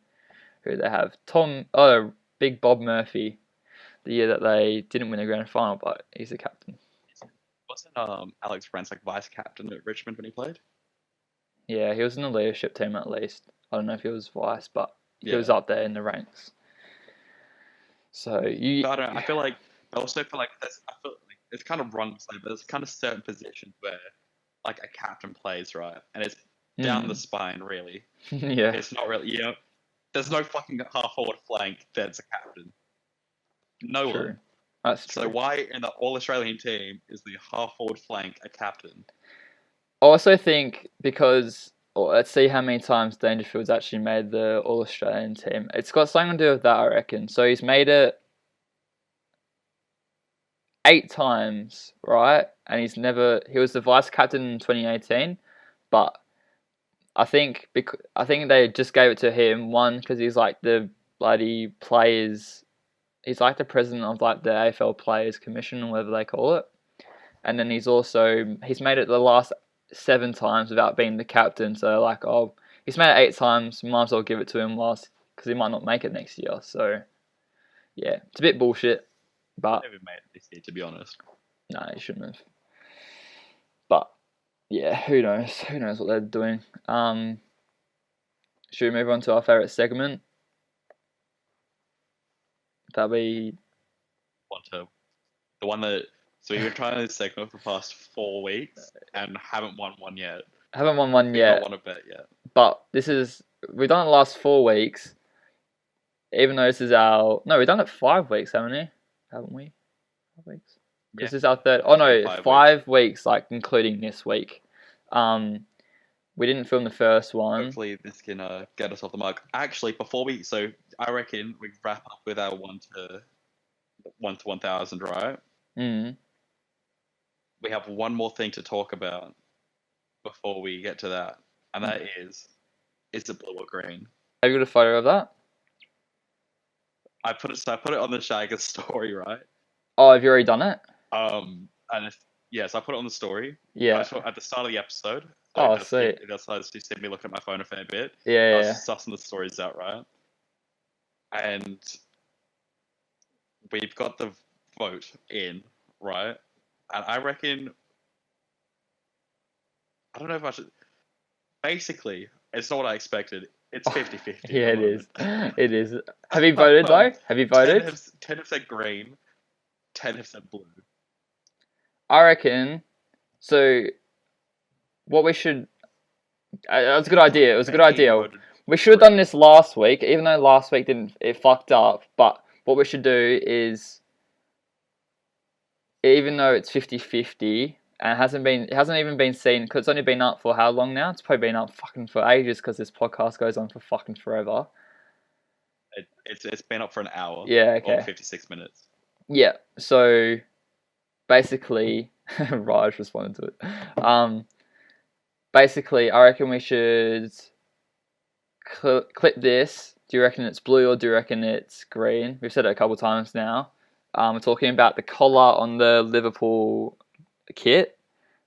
A: who they have? Big Bob Murphy, the year that they didn't win the grand final, but he's the captain.
B: Wasn't Alex Rance like vice captain at Richmond when he played?
A: Yeah, he was in the leadership team at least. I don't know if he was vice, but he was up there in the ranks. So you.
B: I don't know. I feel like it's kind of wrong to say, but there's kind of certain positions where like a captain plays, right, and it's down the spine really.
A: Yeah.
B: It's not really there's no fucking half forward flank that's a captain. No
A: True.
B: one.
A: That's true.
B: So why in the All Australian team is the half forward flank a captain?
A: I also think because let's see how many times Dangerfield's actually made the All Australian team. It's got something to do with that, I reckon. So he's made it 8 times, right? And he was the vice captain in 2018, but I think they just gave it to him, one because he's like the bloody players. He's like the president of like the AFL Players Commission or whatever they call it. And then he's made it the last 7 times without being the captain. So like, he's made it 8 times. Might as well give it to him last because he might not make it next year. So yeah, it's a bit bullshit. But
B: Never made it this year, to be honest.
A: no, he shouldn't have. But yeah, who knows? Who knows what they're doing? should we move on to our favourite segment? That'll be...
B: Want to the one that so you've been trying this segment for the past 4 weeks and haven't won one yet.
A: Haven't won one
B: We've not
A: yet,
B: won a bet yet.
A: but this is... We've done it the last 4 weeks, even though this is our... No, we've done it 5 weeks, haven't we? Haven't we? 5 weeks? Because this is our third... Oh, no,
B: It's been
A: 5 weeks, like, including this week. We didn't film the first one.
B: Hopefully this can get us off the mark. Actually, before we... So, I reckon we wrap up with our 1 to 1,000, right?
A: Mm.
B: We have one more thing to talk about before we get to that. And that is it blue or green?
A: Have you got a photo of that?
B: I put it on the Shaggers story, right?
A: Oh, have you already done it?
B: And yes, I put it on the story.
A: Yeah.
B: At the start of the episode.
A: Oh, sweet.
B: That's how you see me looking at my phone a fair bit.
A: Yeah,
B: I was
A: yeah.
B: sussing the stories out, right? And we've got the vote in, right? And I reckon, I don't know if I should. Basically, it's not what I expected. It's 50-50.
A: Yeah, it is. It is. Have you voted though? Have you voted?
B: 10 have said green, 10 have said blue.
A: I reckon. So, what we should. That was a good idea. It was a good idea. We should have done this last week, even though last week it fucked up. But what we should do is, even though it's 50-50 and it hasn't even been seen, because it's only been up for how long now? It's probably been up fucking for ages, because this podcast goes on for fucking forever.
B: It's been up for an hour.
A: Yeah, okay.
B: Or 56 minutes.
A: Yeah, so basically, Raj responded to it. Basically, I reckon we should clip this. Do you reckon it's blue or do you reckon it's green? We've said it a couple times now. We're talking about the collar on the Liverpool kit.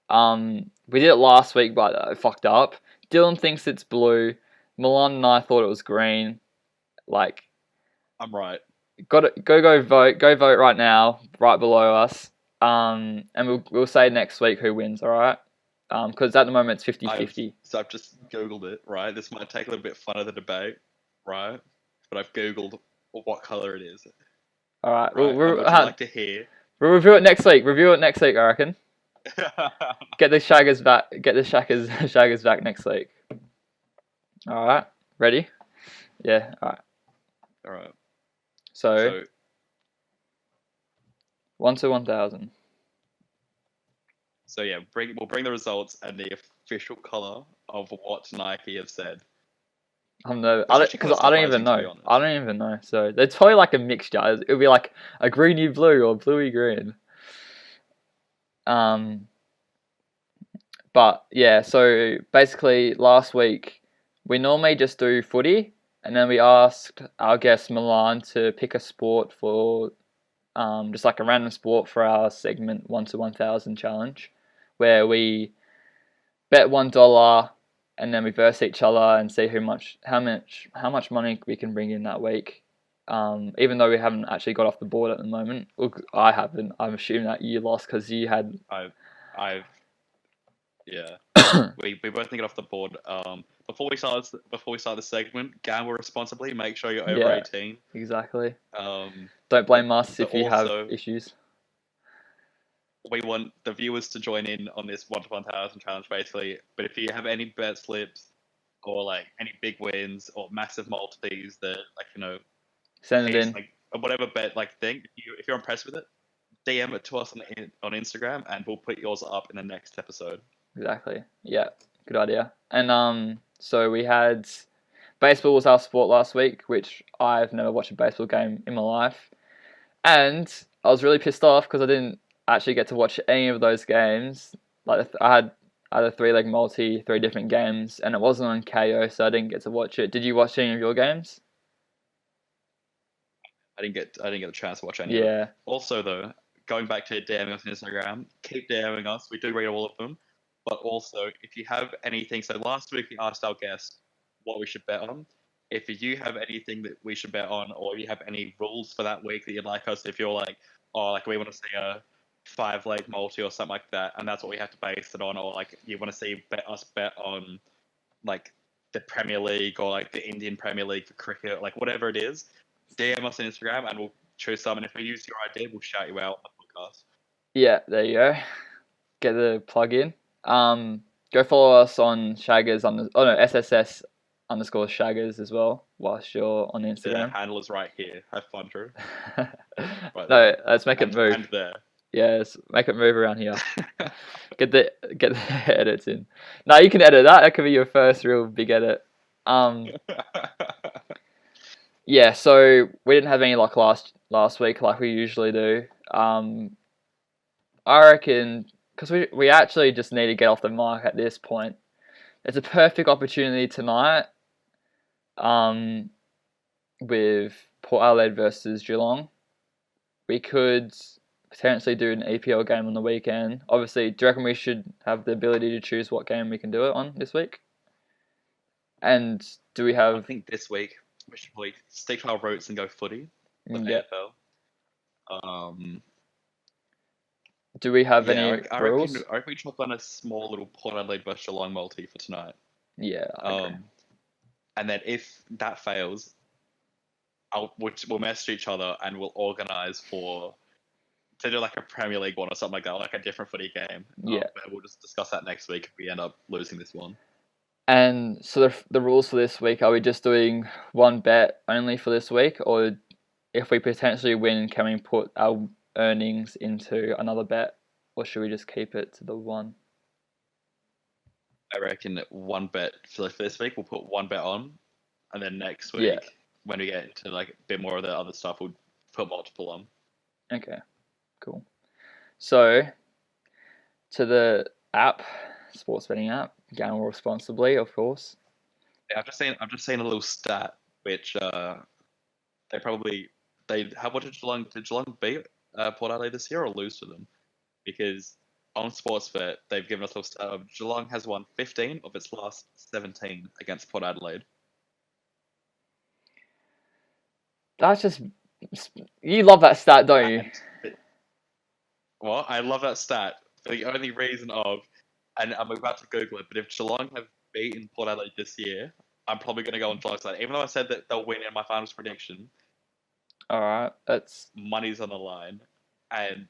A: We did it last week, but it fucked up. Dylan thinks it's blue. Milan and I thought it was green. Like,
B: I'm right.
A: Go vote. Go vote right now, right below us. And we'll say next week who wins. All right. Because at the moment it's 50-50.
B: So I've just Googled it, right? This might take a little bit fun of the debate, right? But I've Googled what color it is.
A: All right.
B: Would you like to hear?
A: We'll review it next week. I reckon. Get the Shaggers back. Get the Shaggers back next week. All right. Ready? Yeah. All right.
B: All right.
A: So 1 to 1,000.
B: So yeah, we'll bring the results and the official color of what Nike have said.
A: I don't even know. I don't even know. So it's probably like a mixture. It'll be like a greeny blue or bluey green. But yeah, so basically last week we normally just do footy, and then we asked our guest Milan to pick a sport for just like a random sport for our segment 1 to 1,000 challenge, where we bet $1 and then we verse each other and see how much money we can bring in that week. Even though we haven't actually got off the board at the moment. Look, I haven't. I'm assuming that you lost because you had.
B: Yeah. we both get off the board. Before we start the segment, gamble responsibly. Make sure you're over 18.
A: Exactly. Don't blame us if you have issues.
B: We want the viewers to join in on this 1 to 1,000 challenge, basically. But if you have any bet slips or like any big wins or massive multis that
A: send it in.
B: Like whatever bet thing, if you're impressed with it, DM it to us on Instagram, and we'll put yours up in the next episode.
A: Exactly. Yeah. Good idea. And so we had baseball was our sport last week, which I've never watched a baseball game in my life, and I was really pissed off because I didn't actually get to watch any of those games. Like I had a 3-leg multi, 3 different games, and it wasn't on KO, so I didn't get to watch it. Did you watch any of your games?
B: I didn't get the chance to watch any of it. Also, though, going back to DMing us on Instagram, keep DMing us. We do read all of them. But also, if you have anything, so last week we asked our guests what we should bet on. If you have anything that we should bet on, or you have any rules for that week that you'd like us, if you're like, we want to see a 5-leg multi or something like that, and that's what we have to base it on, or like you want to see us bet on like the Premier League or like the Indian Premier League for cricket, like whatever it is, DM us on Instagram and we'll choose some. And if we use your idea, we'll shout you out on the podcast.
A: Yeah, there you go. Get the plug in. Go follow us on Shaggers SSS underscore Shaggers as well whilst you're on
B: The
A: Instagram.
B: handle is right here. Have fun, Drew. Right
A: No,
B: there.
A: let's make it move.
B: And there.
A: Yeah, let's make it move around here. Get the edits in. No, you can edit that. That could be your first real big edit. Yeah, so we didn't have any luck last week like we usually do. I reckon because we actually just need to get off the mark at this point. It's a perfect opportunity tonight. With Port Adelaide versus Geelong, we could potentially do an EPL game on the weekend. Obviously, do you reckon we should have the ability to choose what game we can do it on this week? And do we have?
B: I think this week we should probably stick to our roots and go footy with
A: Yeah.
B: AFL.
A: Do we have any
B: I
A: rules?
B: reckon we chop on a small little Port Adelaide versus Geelong multi for tonight.
A: Yeah. Okay.
B: And then if that fails, we'll message each other and we'll organise to do like a Premier League one or something like that, like a different footy game.
A: Yeah.
B: But we'll just discuss that next week if we end up losing this one.
A: And so the rules for this week, are we just doing one bet only for this week, or if we potentially win, can we put our earnings into another bet, or should we just keep it to the one?
B: I reckon one bet for this week, we'll put one bet on, and then next week, when we get into like a bit more of the other stuff, we'll put multiple on.
A: Okay, cool. So, to the app, sports betting app, gamble responsibly, of course.
B: Yeah, I've just seen a little stat which what did Geelong beat Port Adelaide this year or lose to them? Because on Sportsbet they've given us a little stat of Geelong has won 15 of its last 17 against Port Adelaide.
A: That's just, you love that stat, don't you?
B: Well, I love that stat for the only reason of, and I'm about to Google it, but if Geelong have beaten Port Adelaide this year, I'm probably going to go on Geelong's side. Even though I said that they'll win in my finals prediction,
A: all right, that's
B: money's on the line, and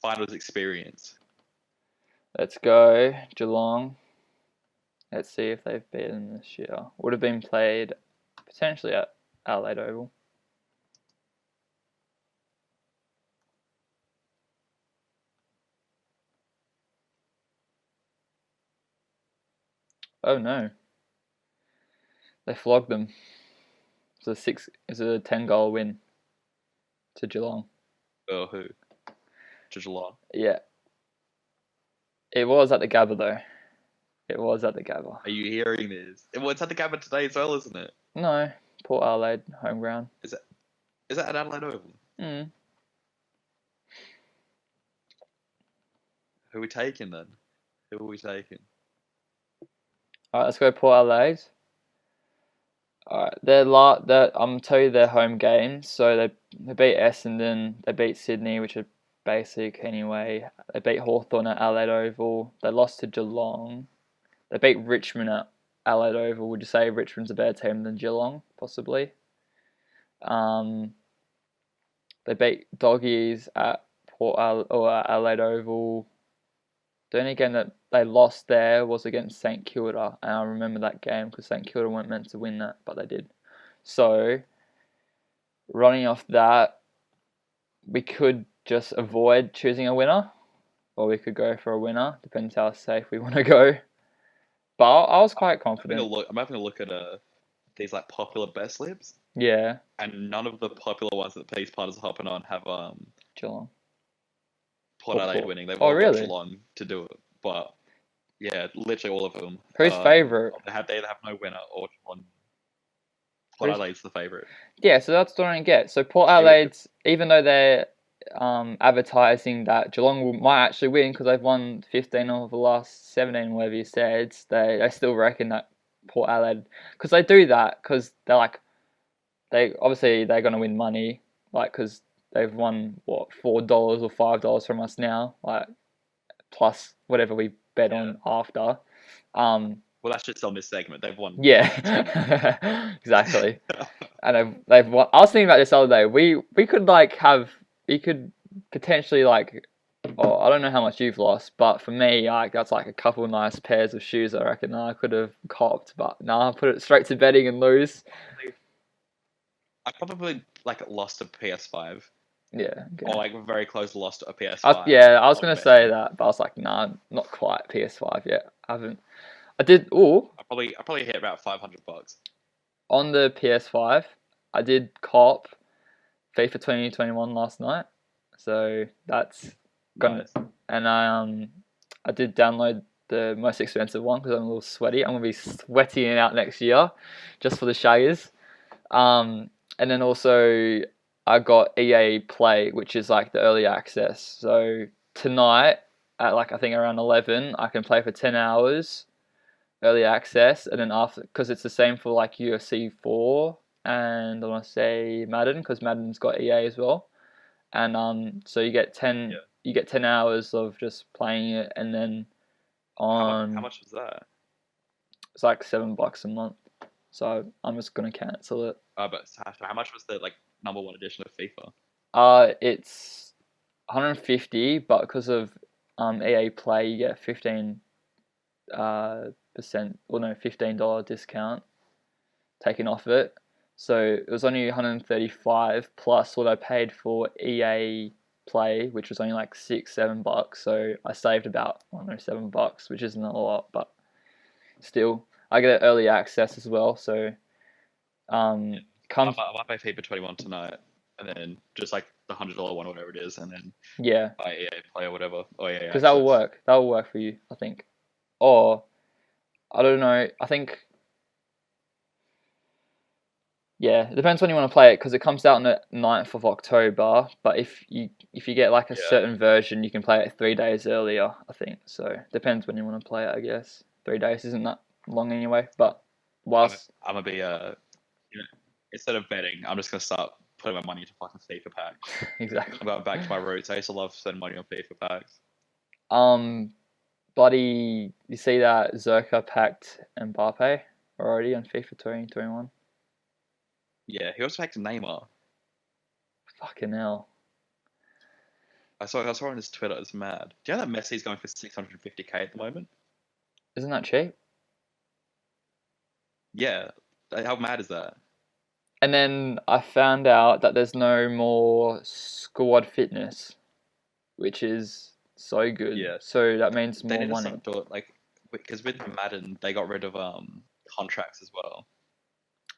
B: finals experience.
A: Let's go Geelong. Let's see if they've beaten this year. Would have been played potentially at Adelaide Oval. Oh no. They flogged them. It's a 10-goal win to Geelong.
B: Oh, who? To Geelong.
A: Yeah. It was at the Gabba though. It was at the Gabba.
B: Are you hearing this? Well, it's at the Gabba today as well, isn't it?
A: No. Port Adelaide, home ground.
B: Is that at Adelaide Oval?
A: Mm.
B: Who are we taking then? Who are we taking?
A: Alright, let's go Port Adelaide. Alright, I'm tell you their home games. So they beat Essendon, they beat Sydney, which are basic anyway. They beat Hawthorn at Adelaide Oval. They lost to Geelong. They beat Richmond at Adelaide Oval. Would you say Richmond's a better team than Geelong, possibly? They beat Doggies at Adelaide Oval. The only game that they lost there was against St Kilda, and I remember that game because St Kilda weren't meant to win that, but they did. So, running off that, we could just avoid choosing a winner, or we could go for a winner. Depends how safe we want to go. But I was quite confident.
B: I'm having a look at these like popular best libs.
A: Yeah.
B: And none of the popular ones that these partners are hopping on have
A: Geelong.
B: Port Adelaide winning. They've
A: Oh,
B: all got
A: really?
B: Geelong to do it. But yeah, literally all of them.
A: Who's favourite?
B: They either have no winner or Geelong. Port Adelaide's the favourite.
A: Yeah, so that's what I don't get. So Port Adelaide's, even though they're advertising that Geelong might actually win because they've won 15 of the last 17, whatever you said, they still reckon that Port Adelaide, because they do that because they're like, they're going to win money, like, because they've won what, $4 or $5 from us now, like, plus whatever we bet on after.
B: Well, that's just on this segment. They've won.
A: Yeah, exactly. And they've won. I was thinking about this the other day. We could like have we could potentially like. Oh, I don't know how much you've lost, but for me, like that's like a couple of nice pairs of shoes I reckon I could have copped. But nah, put it straight to betting and lose.
B: I probably like lost a PS5
A: Yeah,
B: or
A: okay.
B: like very close lost a PS5
A: Yeah, I was
B: on
A: gonna say
B: betting.
A: that, but I was like, nah, not quite PS5 yet. I haven't. I did. Oh,
B: I probably hit about $500.
A: on the PS5, I did cop FIFA 2021 last night, so that's gonna.
B: Nice.
A: And I did download the most expensive one because I'm a little sweaty. I'm gonna be sweating it out next year, just for the Shaggers. Um, and then also I got EA Play, which is like the early access. So tonight at like I think around 11, I can play for 10 hours early access, and then after because it's the same for like UFC 4 and I want to say Madden because Madden's got EA as well. And so
B: Yeah.
A: you get 10 hours of just playing it, and then
B: How
A: on
B: much was that?
A: it's like $7 a month. So I'm just gonna cancel it.
B: But how much was the like number one edition of FIFA?
A: It's 150, but because of EA Play, you get 15 percent, or no, $15 discount taken off it. So it was only 135 plus what I paid for EA Play, which was only like $6-7. So I saved about I don't know $7, which isn't a lot, but still I get early access as well. So
B: Yeah.
A: come
B: I might pay FIFA 21 tonight, and then just like the $100 one, whatever it is, and then
A: yeah,
B: buy EA Play or whatever, or EA
A: because that will
B: Access.
A: work. That will work for you, I think. Or I don't know. I think yeah, it depends when you want to play it because it comes out on the 9th of October. But if you get like a
B: Yeah.
A: certain version, you can play it 3 days earlier. I think so. Depends when you want to play it. I guess 3 days isn't that long anyway. But whilst
B: I'm gonna be you know, instead of betting, I'm just gonna start putting my money into fucking FIFA packs.
A: exactly.
B: I'm going back to my roots. I used to love spending money on FIFA packs.
A: Um, Bloody, you see that Zerka packed Mbappe already on FIFA 2021?
B: Yeah, he also packed Neymar.
A: Fucking hell!
B: I saw on his Twitter. It's mad. Do you know that Messi's going for 650K at the moment?
A: Isn't that cheap?
B: Yeah. How mad is that?
A: And then I found out that there's no more squad fitness, which is so good.
B: Yeah.
A: So that means
B: They
A: more
B: need to
A: money.
B: start doing like because with Madden they got rid of contracts as well.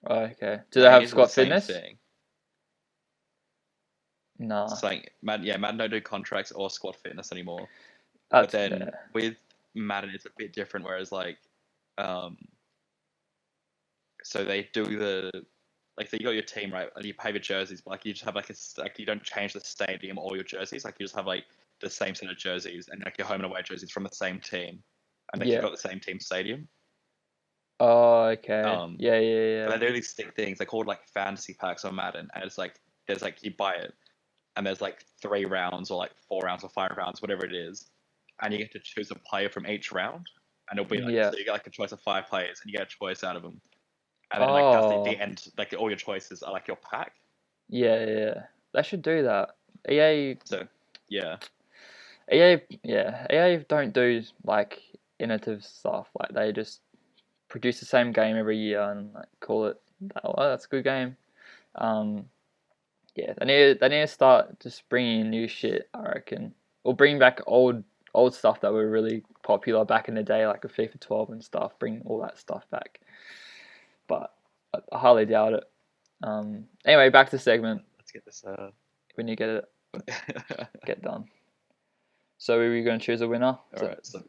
A: Oh, okay. Do
B: I
A: they
B: think
A: have
B: it's the
A: squad
B: same
A: fitness?
B: thing.
A: Nah.
B: It's like Madden don't do contracts or squad fitness anymore. But
A: That's
B: then
A: fair.
B: with Madden it's a bit different. Whereas like um, so they do so you got your team right and you pay your jerseys, but like you just have like you don't change the stadium or your jerseys. Like you just have like the same set of jerseys and like your home and away jerseys from the same team, and like you've
A: Yeah.
B: got the same team stadium.
A: Oh, okay.
B: Um,
A: Yeah, yeah,
B: but
A: yeah.
B: they do these stick things. They're called like fantasy packs on Madden, and it's like there's like you buy it, and there's like 3 rounds or like 4 rounds or 5 rounds, whatever it is, and you get to choose a player from each round, and it'll be like
A: Yeah.
B: so you get like a choice of 5 players, and you get a choice out of them, and then like that's the
A: Oh,
B: end. Like all your choices are like your pack.
A: yeah, yeah, yeah. They should do that. EA,
B: So yeah,
A: EA don't do like innovative stuff. Like they just produce the same game every year and like call it that. Oh, that's a good game. Um, yeah, they need to start just bringing in new shit. I reckon, or bring back old stuff that were really popular back in the day, like a FIFA 12 and stuff. Bring all that stuff back, but I highly doubt it. Anyway, back to the segment
B: let's get this.
A: when you get it
B: All
A: get done. So are we going to choose a winner?
B: right, so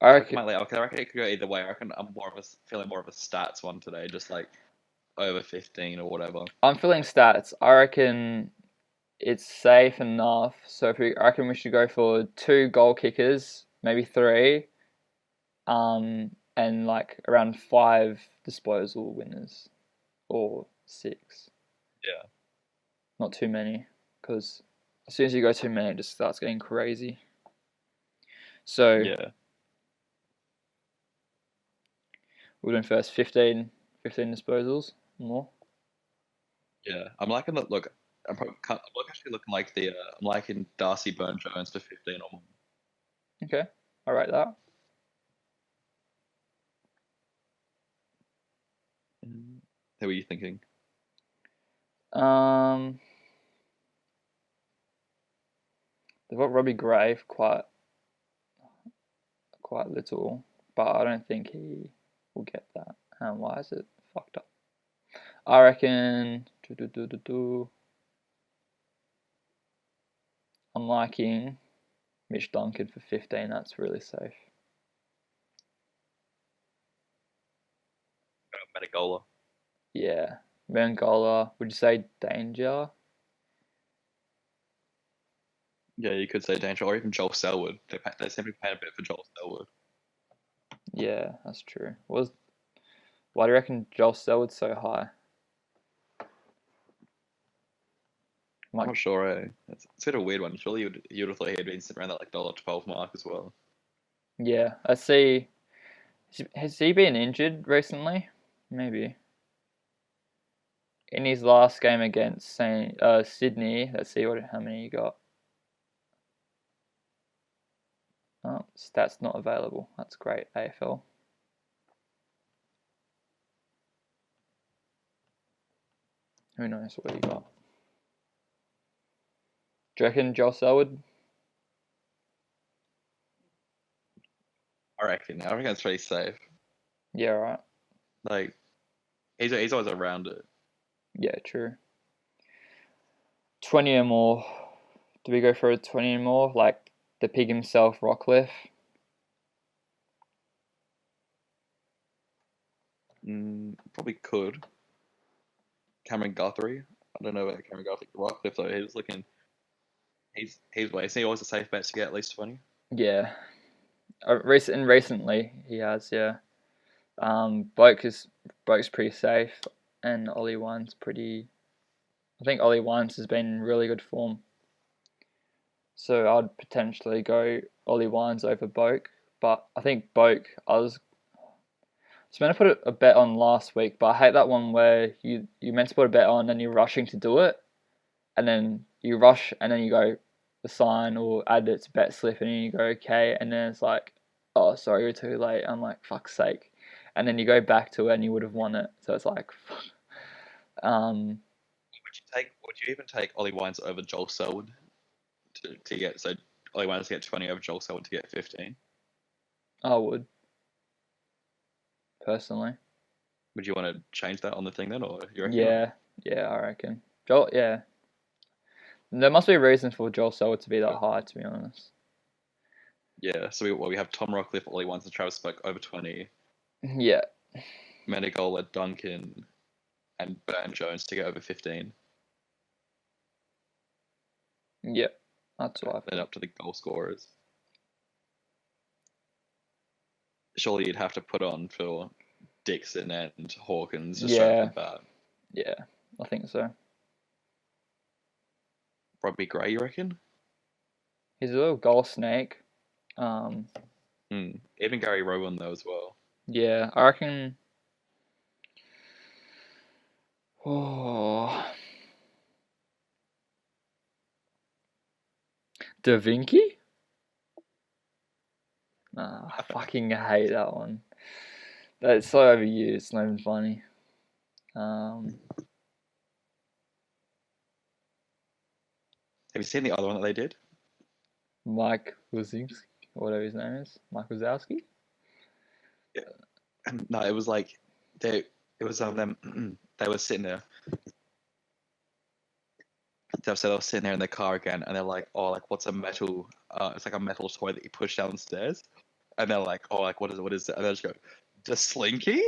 A: I
B: I
A: reckon,
B: might like, okay, I reckon it could go either way. I reckon I'm feeling more of a stats one today, just like over 15 or whatever.
A: I'm feeling stats. I reckon it's safe enough. So I reckon we should go for 2 goal kickers, maybe 3, and like around 5 disposal winners or 6.
B: Yeah.
A: Not too many, because as soon as you go too many, it just starts getting crazy. So
B: Yeah.
A: We're doing first 15 disposals more.
B: Yeah, I'm liking that. Look, I'm actually looking like I'm liking Darcy Burn Jones for 15 or more.
A: Okay, I rate that.
B: How are you thinking?
A: Um, they've got Robbie Gray for quite little, but I don't think he will get that. Why is it fucked up? I reckon. I'm liking Mitch Duncan for 15. That's really safe.
B: Metagola.
A: Yeah. Mangola. Would you say danger?
B: Yeah, you could say Danger or even Joel Selwood. They seem to be paying a bit for Joel Selwood.
A: Yeah, that's true. Why do you reckon Joel Selwood's so high?
B: I'm
A: Like,
B: not sure. It's a bit of a weird one. Surely you'd have thought he'd been sitting around that like $12 mark as well.
A: yeah, I see. Has he been injured recently? Maybe. In his last game against Sydney, let's see how many you got. Oh, stats not available. That's great, AFL. Who knows what you got? Do you reckon Joel Selwood?
B: I reckon it's pretty safe.
A: Yeah, right.
B: Like he's always around it.
A: Yeah, true. 20 or more. Do we go for a 20 or more? Like the pig himself, Rockcliffe?
B: Probably could. Cameron Guthrie. I don't know about Cameron Guthrie. Rockcliffe though, he's looking. Is he always a safe bet to get at least 20?
A: Yeah. Recently, he has, yeah. Bloke's pretty safe, and Ollie Wine's pretty. I think Ollie Wines has been in really good form, so I'd potentially go Ollie Wines over Boak. But I think Boak, I was meant to put a bet on last week, but I hate that one where you meant to put a bet on and you're rushing to do it, and then you rush and then you go the sign or add it to bet slip and then you go okay, and then it's like, oh sorry, you're too late. I'm like, fuck's sake, and then you go back to it and you would have won it. So it's like, um,
B: Would you even take Ollie Wines over Joel Selwood to get so Ollie Wines to get 20 over Joel Selwood to get 15?
A: I would personally.
B: Would you want to change that on the thing then, or you reckon not?
A: Yeah, yeah, I reckon. Joel, yeah. There must be a reason for Joel Selwood to be that high, to be honest.
B: Yeah, so we have Tom Rockcliffe, Ollie Wines, and Travis Spoke over 20.
A: Yeah,
B: Menegola, Duncan, and Burton Jones to get over 15.
A: yeah, that's what I
B: Then
A: thought.
B: up to the goal scorers. Surely you'd have to put on for Dixon and Hawkins just straight off the
A: Yeah,
B: bat.
A: yeah, I think so.
B: Robbie Gray, you reckon?
A: He's a little goal snake. Um,
B: Even Gary Rowan though as well.
A: yeah, I reckon. Oh, Da Vinci? Nah, I fucking hate that one. That's so overused. It's not even funny. Um,
B: Have you seen the other one that they did?
A: Mike Wazowski, whatever his name is, Mike Wazowski.
B: Yeah. No, it was like they. It was them. They were sitting there. So they were sitting there in their car again, and they're like, "Oh, like what's a metal? It's like a metal toy that you push downstairs." And they're like, "Oh, like what is it? What is it?" And they just go, "Just Slinky."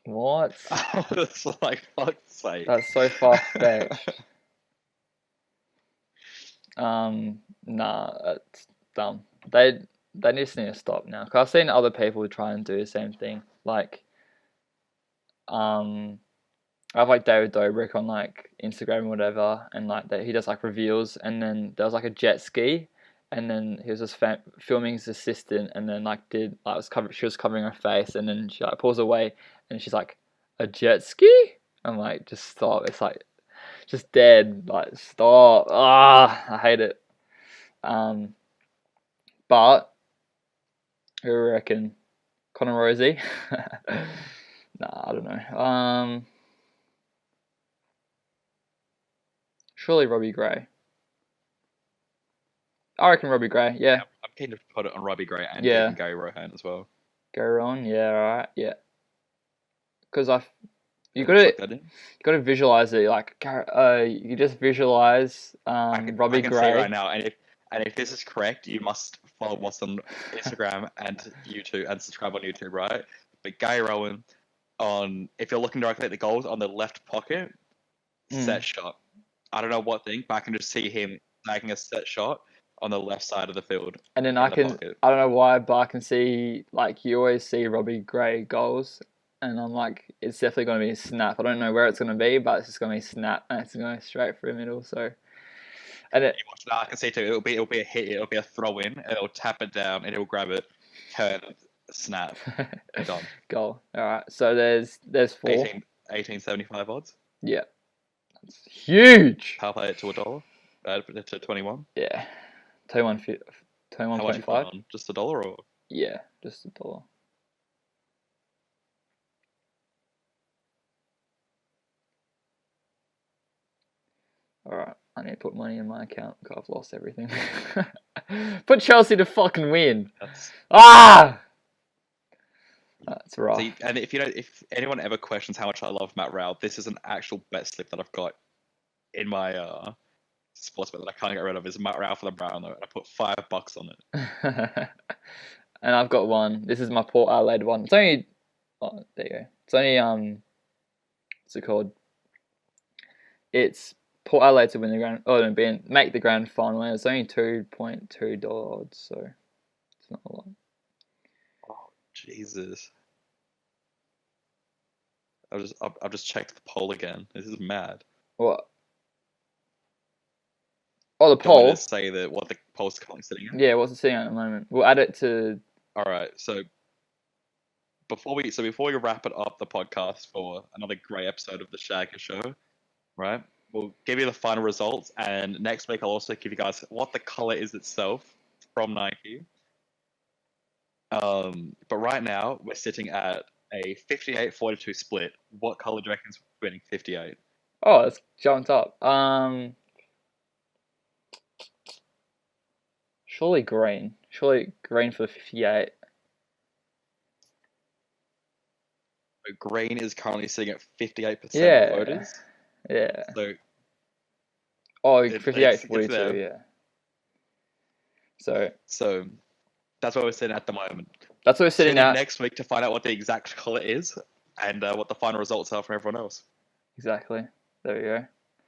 A: What?
B: I was like, "Fuck's sake!"
A: That's so far fetched. Nah, that's dumb. They just need to stop now. Cause I've seen other people try and do the same thing. Like, um, I have like David Dobrik on like Instagram or whatever, and like that he does like reveals, and then there was like a jet ski, and then he was just filming his assistant, and then like she was covering her face, and then she like pulls away, and she's like, a jet ski. I'm like, just stop. It's like just dead. Like stop. I hate it. But who do you reckon? Connor Rosie? Nah, I don't know. Surely Robbie Gray. I reckon Robbie Gray. Yeah.
B: I'm keen to put it on Robbie Gray and
A: Yeah.
B: even Gary Rohan as well.
A: Go on. Yeah. All right. Yeah. Because you
B: Chuck
A: got
B: that in.
A: you got to visualize it. Like you just visualize Robbie
B: I can see
A: Gray.
B: right now, and if this is correct, you must follow us on Instagram and YouTube and subscribe on YouTube, right? But Gary Rowan if you're looking directly at the goals on the left pocket, set shot. I don't know what thing, but I can just see him making a set shot on the left side of the field.
A: And then
B: in the pocket.
A: I don't know why, but I can see, like, you always see Robbie Gray goals, and I'm like, it's definitely going to be a snap. I don't know where it's going to be, but it's just going to be a snap, and it's going straight through the middle. So, and
B: You watch that, I can see too. It'll be a hit. It'll be a throw in, and it'll tap it down, and he'll grab it, turn, snap, done.
A: Goal. All right. So there's 4.
B: 18.75 odds.
A: Yeah, that's huge.
B: Power play it to $1. To 21.
A: Yeah, 21,
B: How much you put
A: 21.5.
B: on? Just $1 or?
A: Yeah, just $1. All right, I need to put money in my account because I've lost everything. Put Chelsea to fucking win. That's rough.
B: See, and if anyone ever questions how much I love Matt Rowell, this is an actual bet slip that I've got in my sports bet that I can't get rid of. Is Matt Rowell for the Brown though, and I put $5 on
A: it. And I've got one. This is my Port Adelaide one. It's only, there you go. It's only what's it called? It's Port Adelaide to win the make the grand final. And it's only $2.2 odds, so it's not a lot.
B: Oh Jesus! I've just checked the poll again. This is mad.
A: What? Oh, the poll.
B: To say that what the poll's currently sitting at.
A: Yeah, what's it sitting at the moment? We'll add it to.
B: All right, so before we wrap it up the podcast for another great episode of the Shaggers Show, right? We'll give you the final results, and next week I'll also give you guys what the color is itself from Nike. But right now we're sitting at a 58-42 split. What color do you reckon is winning 58?
A: Oh, it's jumped up. Surely green. Surely green for the 58.
B: Green is currently sitting at 58%
A: Yeah.
B: voters.
A: Yeah.
B: So.
A: Oh, 58-42. Yeah.
B: So that's what we're sitting at the moment.
A: That's what we're sitting at
B: next week to find out what the exact color is and what the final results are for everyone else.
A: Exactly. There we go.